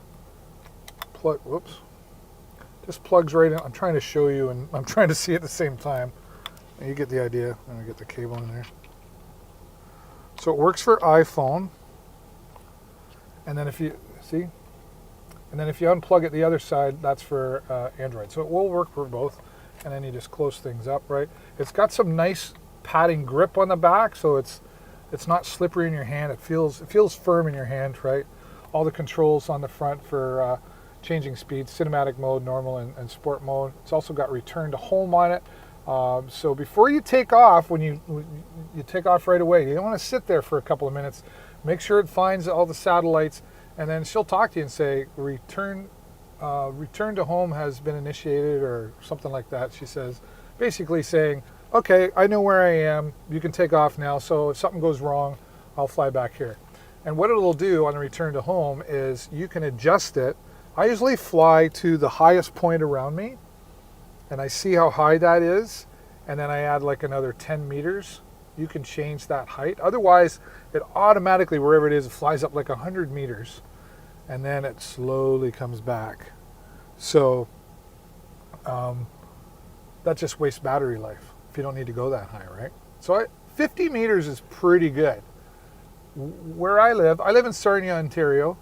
Just plugs right in. I'm trying to show you, and I'm trying to see at the same time. And you get the idea. I'm gonna get the cable in there. So it works for iPhone. And then if you see, and then if you unplug it the other side, that's for Android. So it will work for both. And then you just close things up, right? It's got some nice padding grip on the back, so it's not slippery in your hand. It feels firm in your hand, right? All the controls on the front for changing speeds, cinematic mode, normal, and sport mode. It's also got return to home on it. So before you take off, when you take off right away, you don't want to sit there for a couple of minutes. Make sure it finds all the satellites, and then she'll talk to you and say, return to home has been initiated, or something like that. She says, basically saying, okay, I know where I am. You can take off now. So if something goes wrong, I'll fly back here. And what it'll do on the return to home is you can adjust it. I usually fly to the highest point around me, and I see how high that is, and then I add like another 10 meters. You can change that height. Otherwise, it automatically, wherever it is, it flies up like 100 meters, and then it slowly comes back. So that just wastes battery life if you don't need to go that high, right? So 50 meters is pretty good. Where I live in Sarnia, Ontario,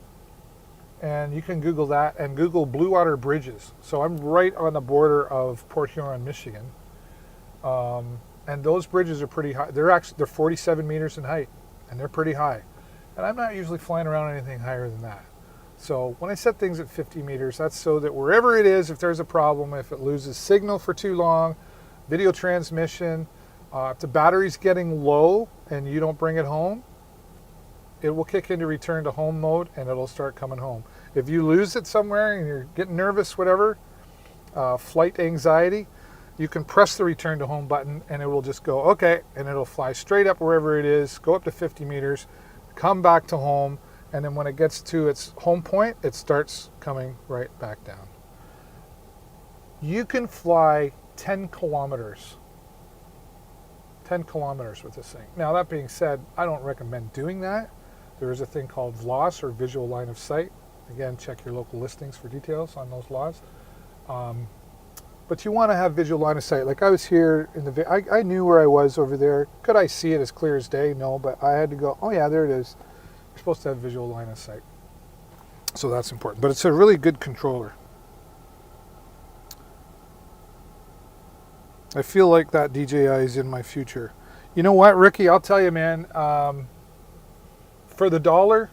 and you can Google that and Google blue water bridges. So I'm right on the border of Port Huron, Michigan, and those bridges are pretty high. They're 47 meters in height, and they're pretty high. And I'm not usually flying around anything higher than that. So when I set things at 50 meters, that's so that wherever it is, if there's a problem, if it loses signal for too long, video transmission, if the battery's getting low and you don't bring it home, it will kick into return to home mode, and it'll start coming home. If you lose it somewhere and you're getting nervous, whatever, flight anxiety, you can press the return to home button and it will just go, okay, and it'll fly straight up wherever it is, go up to 50 meters, come back to home, and then when it gets to its home point, it starts coming right back down. You can fly 10 kilometers. 10 kilometers with this thing. Now, that being said, I don't recommend doing that. There is a thing called VLOS, or visual line of sight. Again, check your local listings for details on those laws. But you want to have visual line of sight. Like I was here in I knew where I was over there. Could I see it as clear as day? No, but I had to go, oh yeah, there it is. You're supposed to have visual line of sight. So that's important. But it's a really good controller. I feel like that DJI is in my future. You know what, Ricky? I'll tell you, man. For the dollar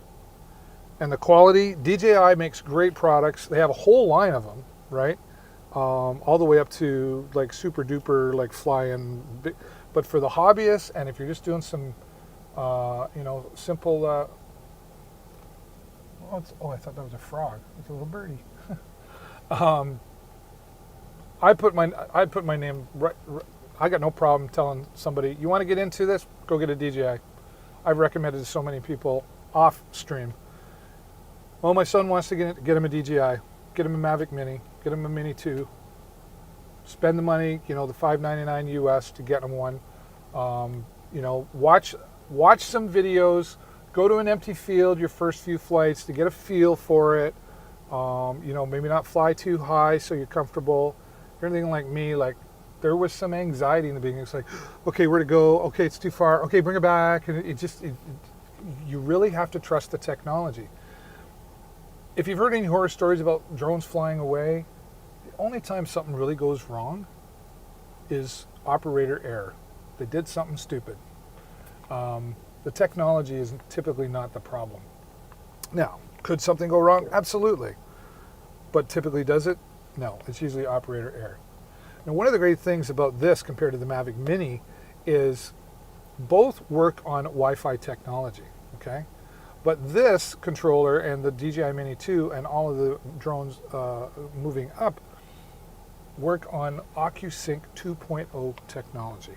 and the quality, DJI makes great products. They have a whole line of them, right? All the way up to like super duper, like flying. But for the hobbyists, and if you're just doing some, simple. I thought that was a frog. It's a little birdie. I put my name right. I got no problem telling somebody, you want to get into this, go get a DJI. I've recommended to so many people off stream. Well, my son wants to get him a DJI, get him a Mavic Mini, get him a Mini 2. Spend the money, the $599 US to get him one. Watch some videos. Go to an empty field your first few flights to get a feel for it. Maybe not fly too high so you're comfortable. If you're anything like me, like there was some anxiety in the beginning. It's like, okay, where to go? Okay, it's too far. Okay, bring it back. And you really have to trust the technology. If you've heard any horror stories about drones flying away, the only time something really goes wrong is operator error. They did something stupid. The technology is typically not the problem. Now, could something go wrong? Absolutely. But typically does it? No, it's usually operator error. Now, one of the great things about this compared to the Mavic Mini is both work on Wi-Fi technology, okay? But this controller and the DJI Mini 2 and all of the drones moving up work on OcuSync 2.0 technology.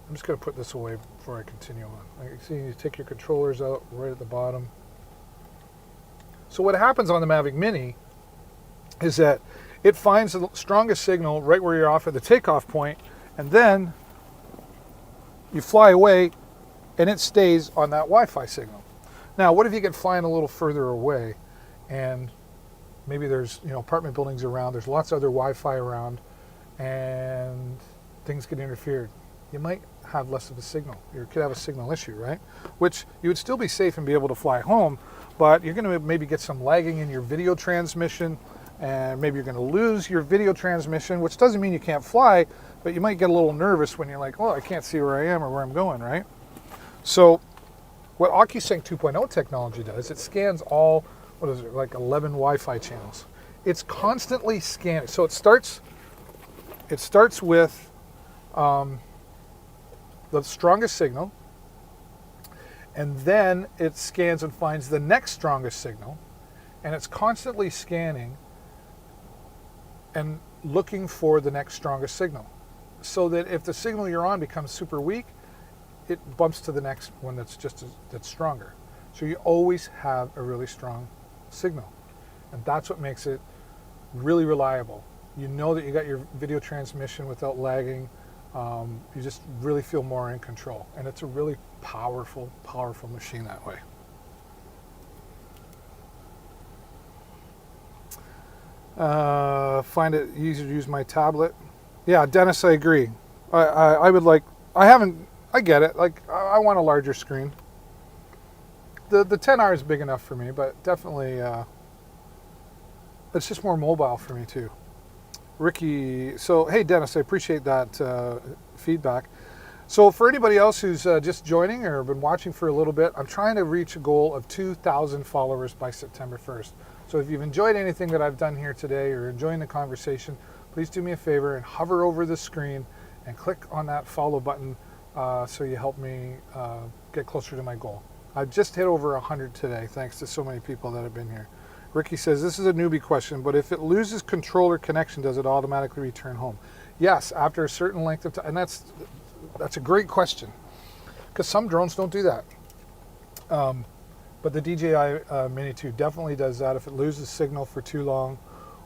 I'm just going to put this away before I continue on. Like you see, you take your controllers out right at the bottom. So what happens on the Mavic Mini is that it finds the strongest signal right where you're off at the takeoff point, and then you fly away and it stays on that Wi-Fi signal. Now, what if you get flying a little further away and maybe there's apartment buildings around, there's lots of other Wi-Fi around, and things get interfered. You might have less of a signal. You could have a signal issue, right? Which you would still be safe and be able to fly home, but you're going to maybe get some lagging in your video transmission, and maybe you're going to lose your video transmission, which doesn't mean you can't fly, but you might get a little nervous when you're like, oh, I can't see where I am or where I'm going, right? So what OcuSync 2.0 technology does, it scans all, what is it, like 11 Wi-Fi channels. It's constantly scanning. So it starts with the strongest signal, and then it scans and finds the next strongest signal, and it's constantly scanning and looking for the next strongest signal, so that if the signal you're on becomes super weak, it bumps to the next one that's stronger. So you always have a really strong signal, and that's what makes it really reliable. You know that you got your video transmission without lagging. You just really feel more in control, and it's a really powerful machine that way. Find it easier to use my tablet. Yeah, Dennis, I agree. I would like, I get it. Like, I want a larger screen. The 10R is big enough for me, but definitely, it's just more mobile for me too. Ricky, so hey Dennis, I appreciate that feedback. So for anybody else who's just joining or been watching for a little bit, I'm trying to reach a goal of 2,000 followers by September 1st. So if you've enjoyed anything that I've done here today or enjoying the conversation, please do me a favor and hover over the screen and click on that follow button so you help me get closer to my goal. I've just hit over 100 today, thanks to so many people that have been here. Ricky says, this is a newbie question, but if it loses controller connection, does it automatically return home? Yes, after a certain length of time. And that's a great question, because some drones don't do that. But the DJI Mini 2 definitely does that. If it loses signal for too long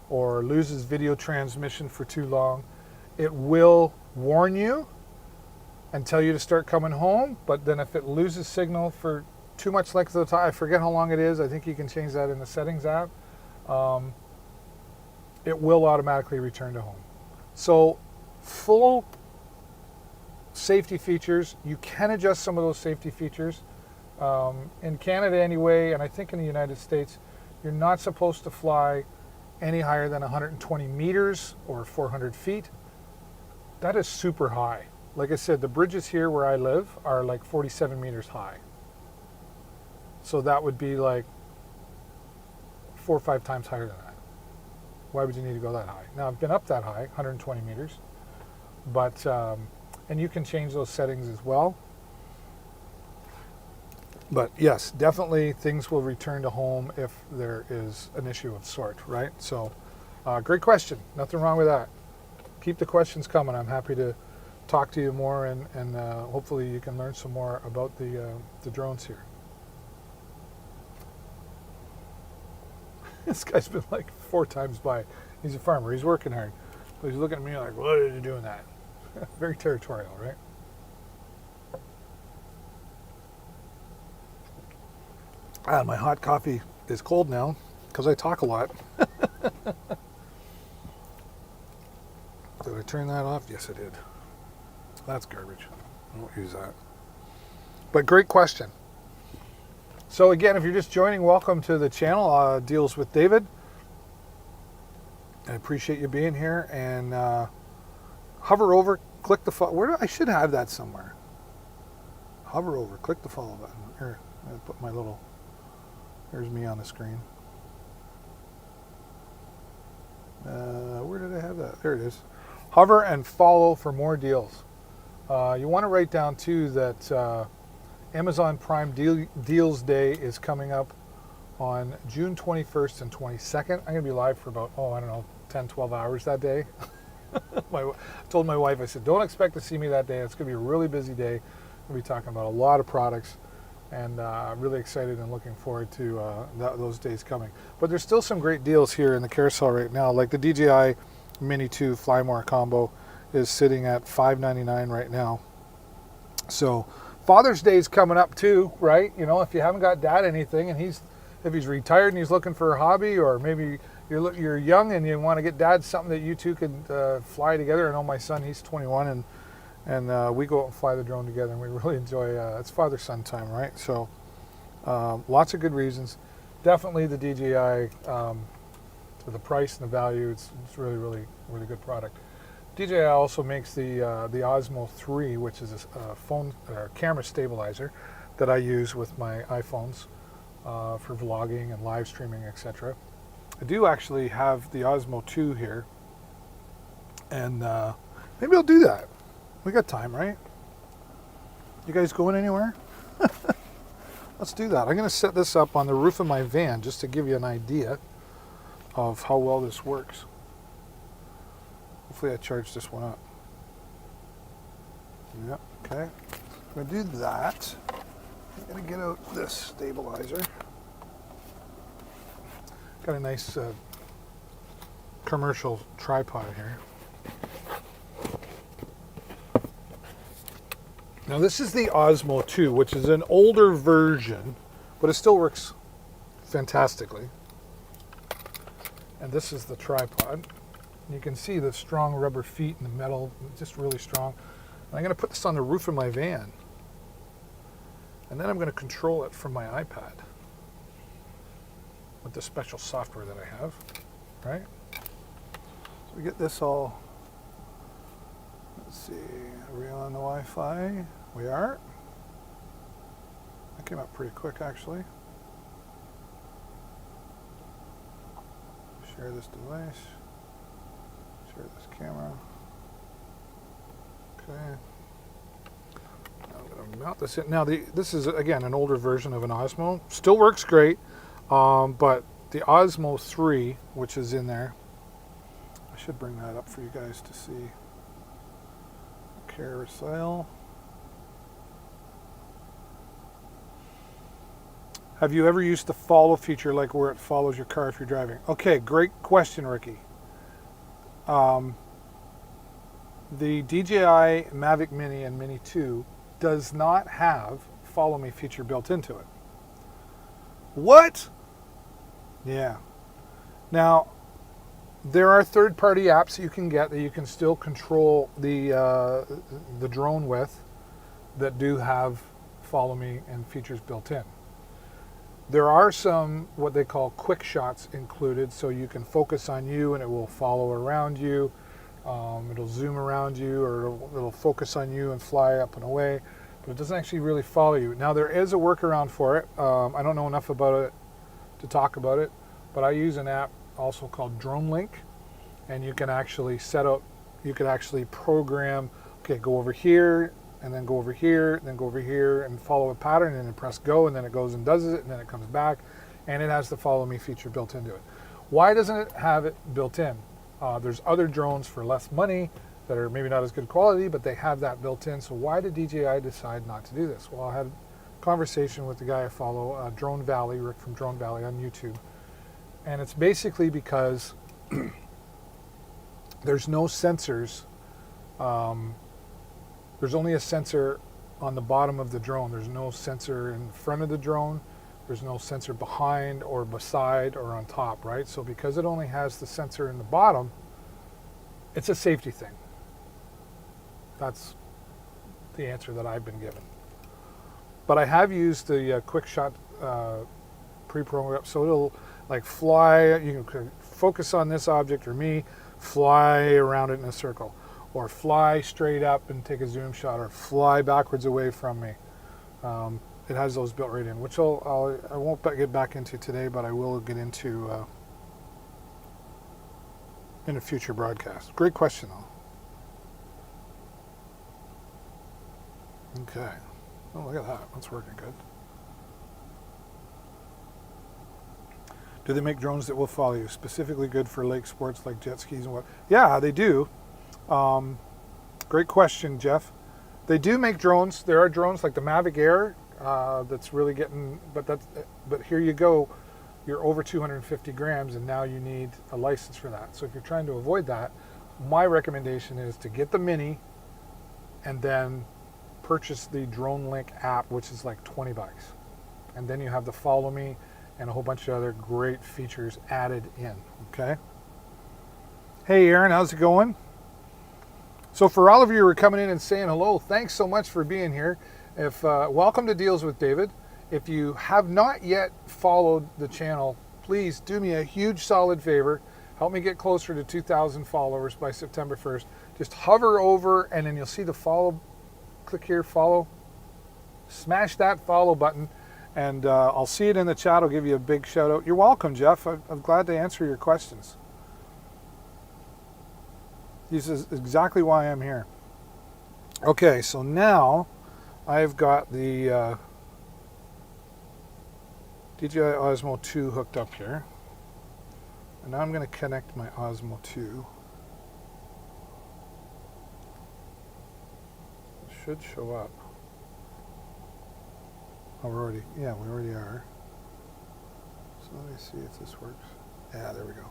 or loses video transmission for too long, it will warn you and tell you to start coming home. But then if it loses signal for too much length of time, I forget how long it is, I think you can change that in the settings app, it will automatically return to home. So full safety features, you can adjust some of those safety features. In Canada anyway, and I think in the United States, you're not supposed to fly any higher than 120 meters or 400 feet. That is super high. Like I said, the bridges here where I live are like 47 meters high. So that would be like 4 or 5 times higher than that. Why would you need to go that high? Now, I've been up that high, 120 meters, but, and you can change those settings as well. But yes, definitely things will return to home if there is an issue of sort, right? So, great question. Nothing wrong with that. Keep the questions coming. I'm happy to talk to you more, and hopefully you can learn some more about the drones here. This guy's been like 4 times by. He's a farmer. He's working hard. But he's looking at me like, what are you doing that? Very territorial, right? My hot coffee is cold now because I talk a lot. Did I turn that off? Yes, I did. That's garbage. I won't use that. But great question. So again, if you're just joining, welcome to the channel, Deals with David. I appreciate you being here, and hover over, click the follow. I should have that somewhere. Hover over, click the follow button. Here, I put my little. There's me on the screen. Where did I have that? There it is. Hover and follow for more deals. You want to write down too that Amazon Prime Deals Day is coming up on June 21st and 22nd. I'm going to be live for about, 10, 12 hours that day. I told my wife, I said, don't expect to see me that day. It's going to be a really busy day. We'll be talking about a lot of products, and really excited and looking forward to those days coming. But there's still some great deals here in the carousel right now, like the DJI Mini 2 Fly More combo is sitting at $599 right now. So Father's Day is coming up too, right? You know, if you haven't got dad anything and he's if he's retired and he's looking for a hobby, or maybe you're young and you want to get dad something that you two can fly together. I know my son, he's 21, and we go out and fly the drone together, and we really enjoy. It's father-son time, right? So lots of good reasons. Definitely the DJI. For the price and the value, it's really, really, really good product. DJI also makes the Osmo 3, which is a phone camera stabilizer that I use with my iPhones for vlogging and live streaming, etc. I do actually have the Osmo 2 here, and maybe I'll do that. We got time, right? You guys going anywhere? Let's do that. I'm going to set this up on the roof of my van just to give you an idea of how well this works. Hopefully I charged this one up. Yep, okay. I'm going to do that. I'm going to get out this stabilizer. Got a nice commercial tripod here. Now this is the Osmo 2, which is an older version, but it still works fantastically. And this is the tripod. You can see the strong rubber feet and the metal, just really strong. And I'm going to put this on the roof of my van. And then I'm going to control it from my iPad with the special software that I have, right? So we get this all, let's see, are we on the Wi-Fi? We are. That came up pretty quick, actually. Share this device. Share this camera. Okay. Now I'm going to mount this in. Now this is again an older version of an Osmo. Still works great, but the Osmo 3, which is in there, I should bring that up for you guys to see. Carousel. Have you ever used the follow feature, like where it follows your car if you're driving? Okay, great question, Ricky. The DJI Mavic Mini and Mini 2 does not have follow me feature built into it. What? Yeah. Now, there are third-party apps you can get that you can still control the drone with that do have follow me and features built in. There are some what they call quick shots included, so you can focus on you and it will follow around you. It'll zoom around you, or it'll focus on you and fly up and away, but it doesn't actually really follow you. Now there is a workaround for it. I don't know enough about it to talk about it, but I use an app also called Drone Link, and you can actually set up, you can actually program, okay, go over here, and then go over here, and then go over here, and follow a pattern, and then press go, and then it goes and does it, and then it comes back, and it has the follow me feature built into it. Why doesn't it have it built in? There's other drones for less money that are maybe not as good quality, but they have that built in. So why did DJI decide not to do this? Well, I had a conversation with the guy I follow, Drone Valley, Rick from Drone Valley on YouTube. And it's basically because there's no sensors. There's only a sensor on the bottom of the drone. There's no sensor in front of the drone. There's no sensor behind or beside or on top, right? So because it only has the sensor in the bottom, it's a safety thing. That's the answer that I've been given. But I have used the quick shot pre-program, so it'll like fly, you can focus on this object or me, fly around it in a circle, or fly straight up and take a zoom shot, or fly backwards away from me. It has those built right in, which I won't get back into today, but I will get into in a future broadcast. Great question, though. Okay. Oh, look at that. That's working good. Do they make drones that will follow you? Specifically good for lake sports like jet skis and what? Yeah, they do. Great question, Jeff. They do make drones. There are drones like the Mavic Air that's really getting, but here you go. You're over 250 grams and now you need a license for that. So if you're trying to avoid that, my recommendation is to get the Mini and then purchase the Drone Link app, which is like 20 bucks. And then you have the follow me and a whole bunch of other great features added in. Okay. Hey, Aaron, how's it going? So for all of you who are coming in and saying hello, thanks so much for being here. Welcome to Deals with David. If you have not yet followed the channel, please do me a huge solid favor. Help me get closer to 2,000 followers by September 1st. Just hover over and then you'll see the follow. Click here, follow. Smash that follow button and I'll see it in the chat. I'll give you a big shout out. You're welcome, Jeff. I'm glad to answer your questions. This is exactly why I'm here. Okay, so now I've got the DJI Osmo 2 hooked up here. And now I'm going to connect my Osmo 2. It should show up. Oh, we already are. So let me see if this works. Yeah, there we go.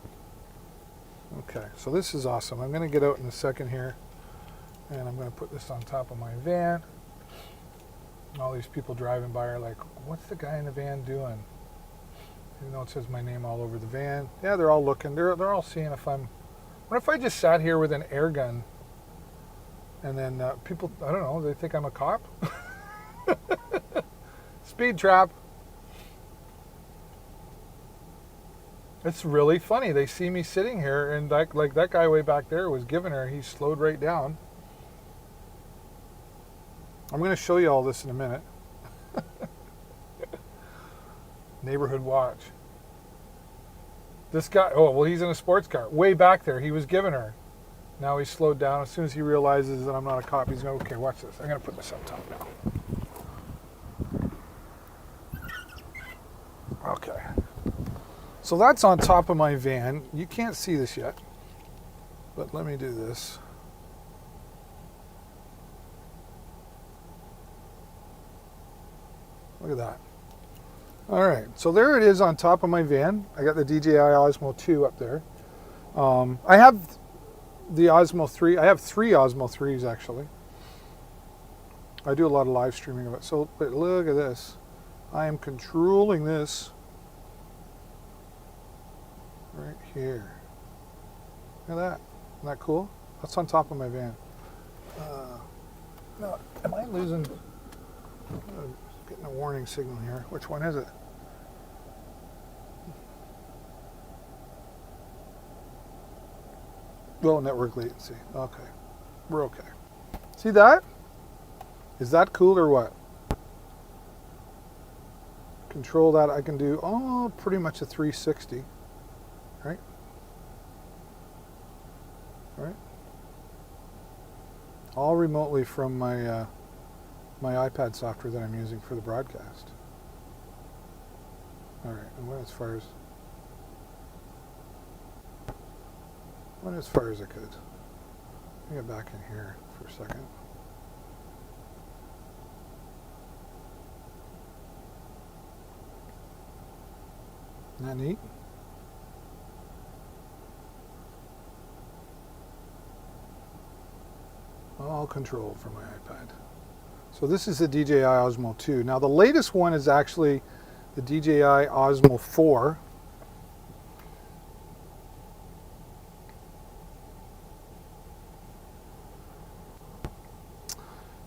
Okay, so this is awesome. I'm going to get out in a second here, and I'm going to put this on top of my van. All these people driving by are like, what's the guy in the van doing? Even though it says my name all over the van. Yeah, they're all looking. They're all seeing if I'm... What if I just sat here with an air gun, and then people, I don't know, they think I'm a cop? Speed trap. It's really funny. They see me sitting here, and like that guy way back there was giving her. He slowed right down. I'm going to show you all this in a minute. Neighborhood watch. This guy, oh, well, he's in a sports car. Way back there, he was giving her. Now he's slowed down. As soon as he realizes that I'm not a cop, he's going, okay, watch this. I'm going to put this up top now. Okay. So that's on top of my van. You can't see this yet, but let me do this. Look at that. All right, so there it is on top of my van. I got the DJI Osmo 2 up there. I have the Osmo 3. I have 3 Osmo 3s actually. I do a lot of live streaming of it. So but look at this. I am controlling this right here. Look at that. Isn't that cool? That's on top of my van. No, am I losing? Getting a warning signal here. Which one is it? Low network latency. Okay. We're okay. See that? Is that cool or what? Control that. I can do pretty much a 360. Right? Right? All remotely from my my iPad software that I'm using for the broadcast. All right, and went as far as I could. Let me get back in here for a second. Isn't that neat? All controlled from my iPad. So this is the DJI Osmo 2. Now the latest one is actually the DJI Osmo 4.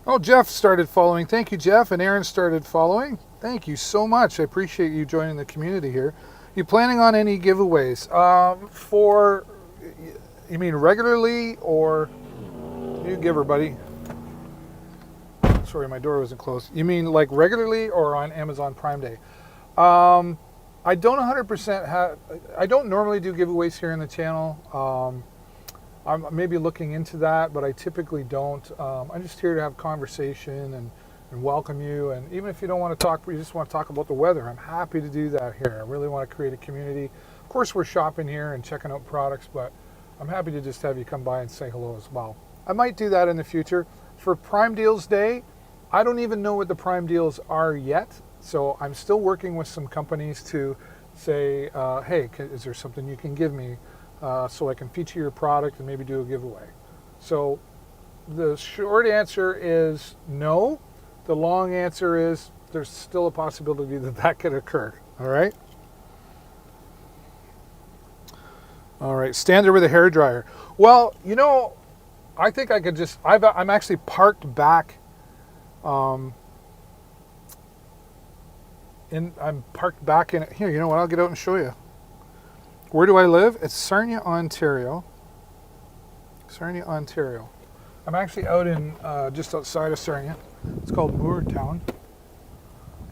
Oh, Jeff started following. Thank you, Jeff. And Aaron started following. Thank you so much. I appreciate you joining the community here. You planning on any giveaways? You mean regularly or... You give her, buddy. Sorry, my door wasn't closed. You mean like regularly or on Amazon Prime Day? I don't 100% have... I don't normally do giveaways here in the channel. I'm maybe looking into that, but I typically don't. I'm just here to have conversation and welcome you. And even if you don't want to talk, you just want to talk about the weather, I'm happy to do that here. I really want to create a community. Of course, we're shopping here and checking out products, but I'm happy to just have you come by and say hello as well. I might do that in the future. For Prime Deals Day, I don't even know what the Prime Deals are yet. So I'm still working with some companies to say, hey, is there something you can give me so I can feature your product and maybe do a giveaway? So the short answer is no. The long answer is there's still a possibility that that could occur. All right? All right, stand there with a hair dryer. Well, you know, I think I could just. I'm actually parked back. I'm parked back in it. Here, you know what? I'll get out and show you. Where do I live? It's Sarnia, Ontario. Sarnia, Ontario. I'm actually out in just outside of Sarnia. It's called Moortown.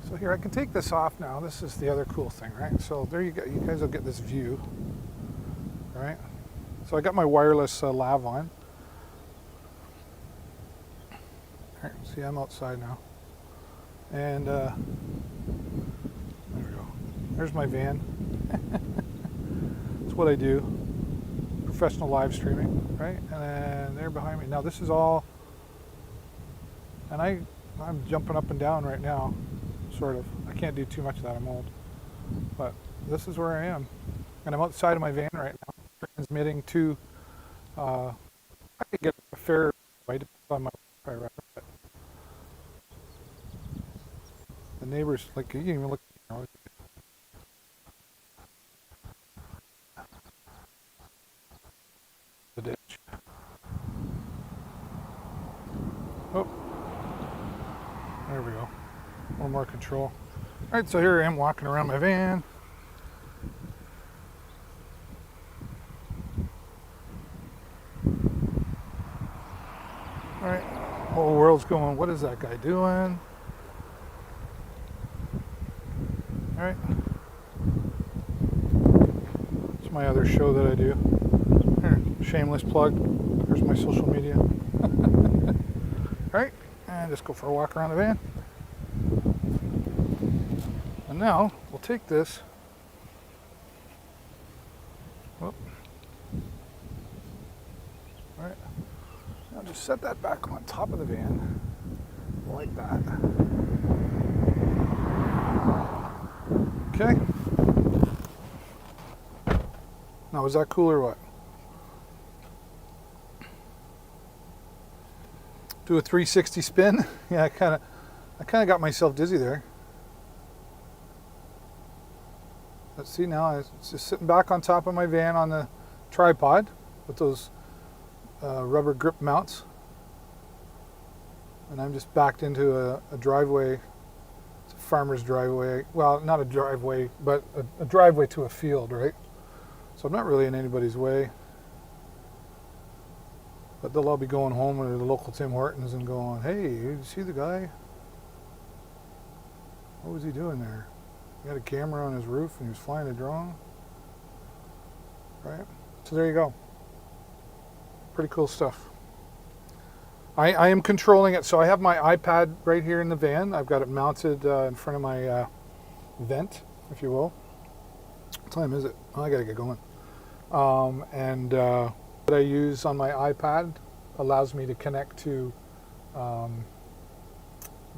So here, I can take this off now. This is the other cool thing, right? So there you go. You guys will get this view, right? So I got my wireless lav on. All right, see, I'm outside now. And there we go. There's my van. That's what I do. Professional live streaming, right? And then they're behind me. Now this is all, and I'm jumping up and down right now, sort of. I can't do too much of that, I'm old. But this is where I am. And I'm outside of my van right now, transmitting to, I could get a fair way to put on my Wi-Fi router, but the neighbors, like, you can even look, you know, the ditch. Oh, there we go. A little more control. All right, so here I am walking around my van. All right, whole world's going, what is that guy doing? All right. It's my other show that I do. Here, shameless plug. There's my social media. All right, and just go for a walk around the van. And now we'll take this. Whoop. All right. Now just set that back on top of the van, like that. Okay. Now, was that cool or what? Do a 360 spin. Yeah, I kind of got myself dizzy there. Let's see now. It's just sitting back on top of my van on the tripod with those rubber grip mounts, and I'm just backed into a driveway. It's a farmer's driveway. Well, not a driveway, but a driveway to a field, right? So I'm not really in anybody's way. But they'll all be going home to the local Tim Hortons and going, hey, did you see the guy? What was he doing there? He had a camera on his roof and he was flying a drone. Right? So there you go. Pretty cool stuff. I am controlling it. So I have my iPad right here in the van. I've got it mounted in front of my vent, if you will. What time is it? Oh, I got to get going. What I use on my iPad allows me to connect to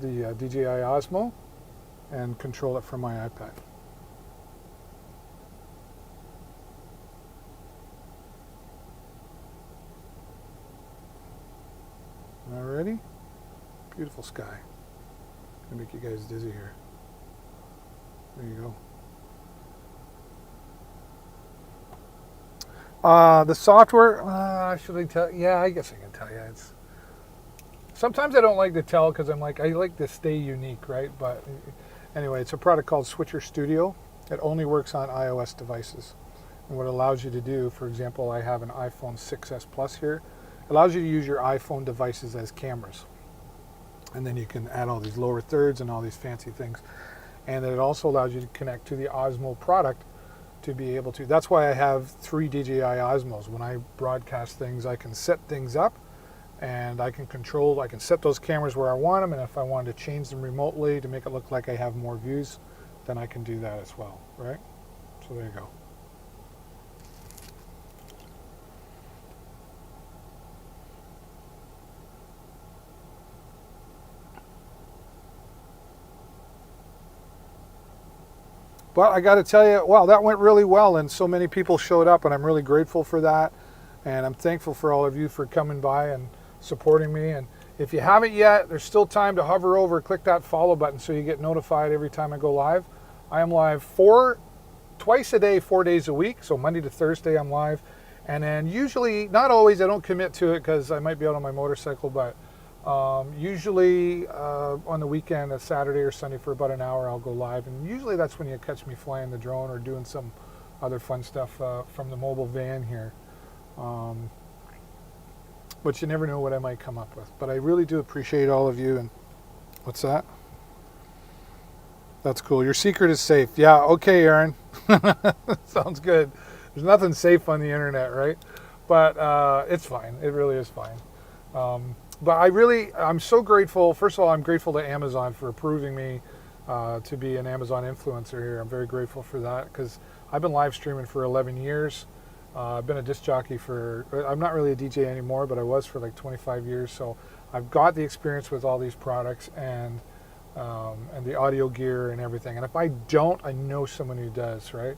the DJI Osmo and control it from my iPad. Alrighty, beautiful sky. Gonna make you guys dizzy here. There you go. The software, should I tell? Yeah, I guess I can tell you. Sometimes I don't like to tell because I like to stay unique, right? But anyway, it's a product called Switcher Studio. It only works on iOS devices. And what it allows you to do, for example, I have an iPhone 6s Plus here. It allows you to use your iPhone devices as cameras. And then you can add all these lower thirds and all these fancy things. And then it also allows you to connect to the Osmo product to be able to. That's why I have 3 DJI Osmos. When I broadcast things, I can set things up and I can control, I can set those cameras where I want them, and if I wanted to change them remotely to make it look like I have more views, then I can do that as well, right? So there you go. But I got to tell you, wow, that went really well, and so many people showed up, and I'm really grateful for that. And I'm thankful for all of you for coming by and supporting me. And if you haven't yet, there's still time to hover over, click that follow button so you get notified every time I go live. I am live 4 twice a day, 4 days a week. So Monday to Thursday I'm live. And then usually, not always, I don't commit to it because I might be out on my motorcycle, but usually on the weekend, a Saturday or Sunday for about an hour, I'll go live. And usually that's when you catch me flying the drone or doing some other fun stuff from the mobile van here. But you never know what I might come up with. But I really do appreciate all of you. And what's that? That's cool. Your secret is safe. Yeah, okay, Aaron. Sounds good. There's nothing safe on the internet, right? But it's fine. It really is fine. But I'm so grateful. First of all, I'm grateful to Amazon for approving me to be an Amazon influencer here. I'm very grateful for that because I've been live streaming for 11 years. I've been a disc jockey I'm not really a DJ anymore, but I was for like 25 years. So I've got the experience with all these products and the audio gear and everything. And if I don't, I know someone who does, right?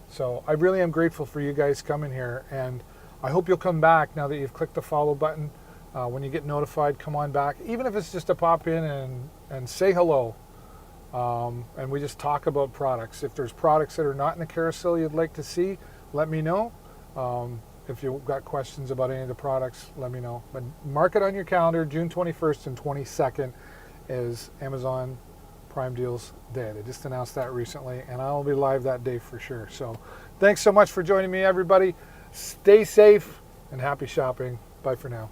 So I really am grateful for you guys coming here. And I hope you'll come back now that you've clicked the follow button. When you get notified, come on back. Even if it's just to pop in and say hello. And we just talk about products. If there's products that are not in the carousel you'd like to see, let me know. If you've got questions about any of the products, let me know. But mark it on your calendar. June 21st and 22nd is Amazon Prime Deals Day. They just announced that recently, and I'll be live that day for sure. So thanks so much for joining me, everybody. Stay safe and happy shopping. Bye for now.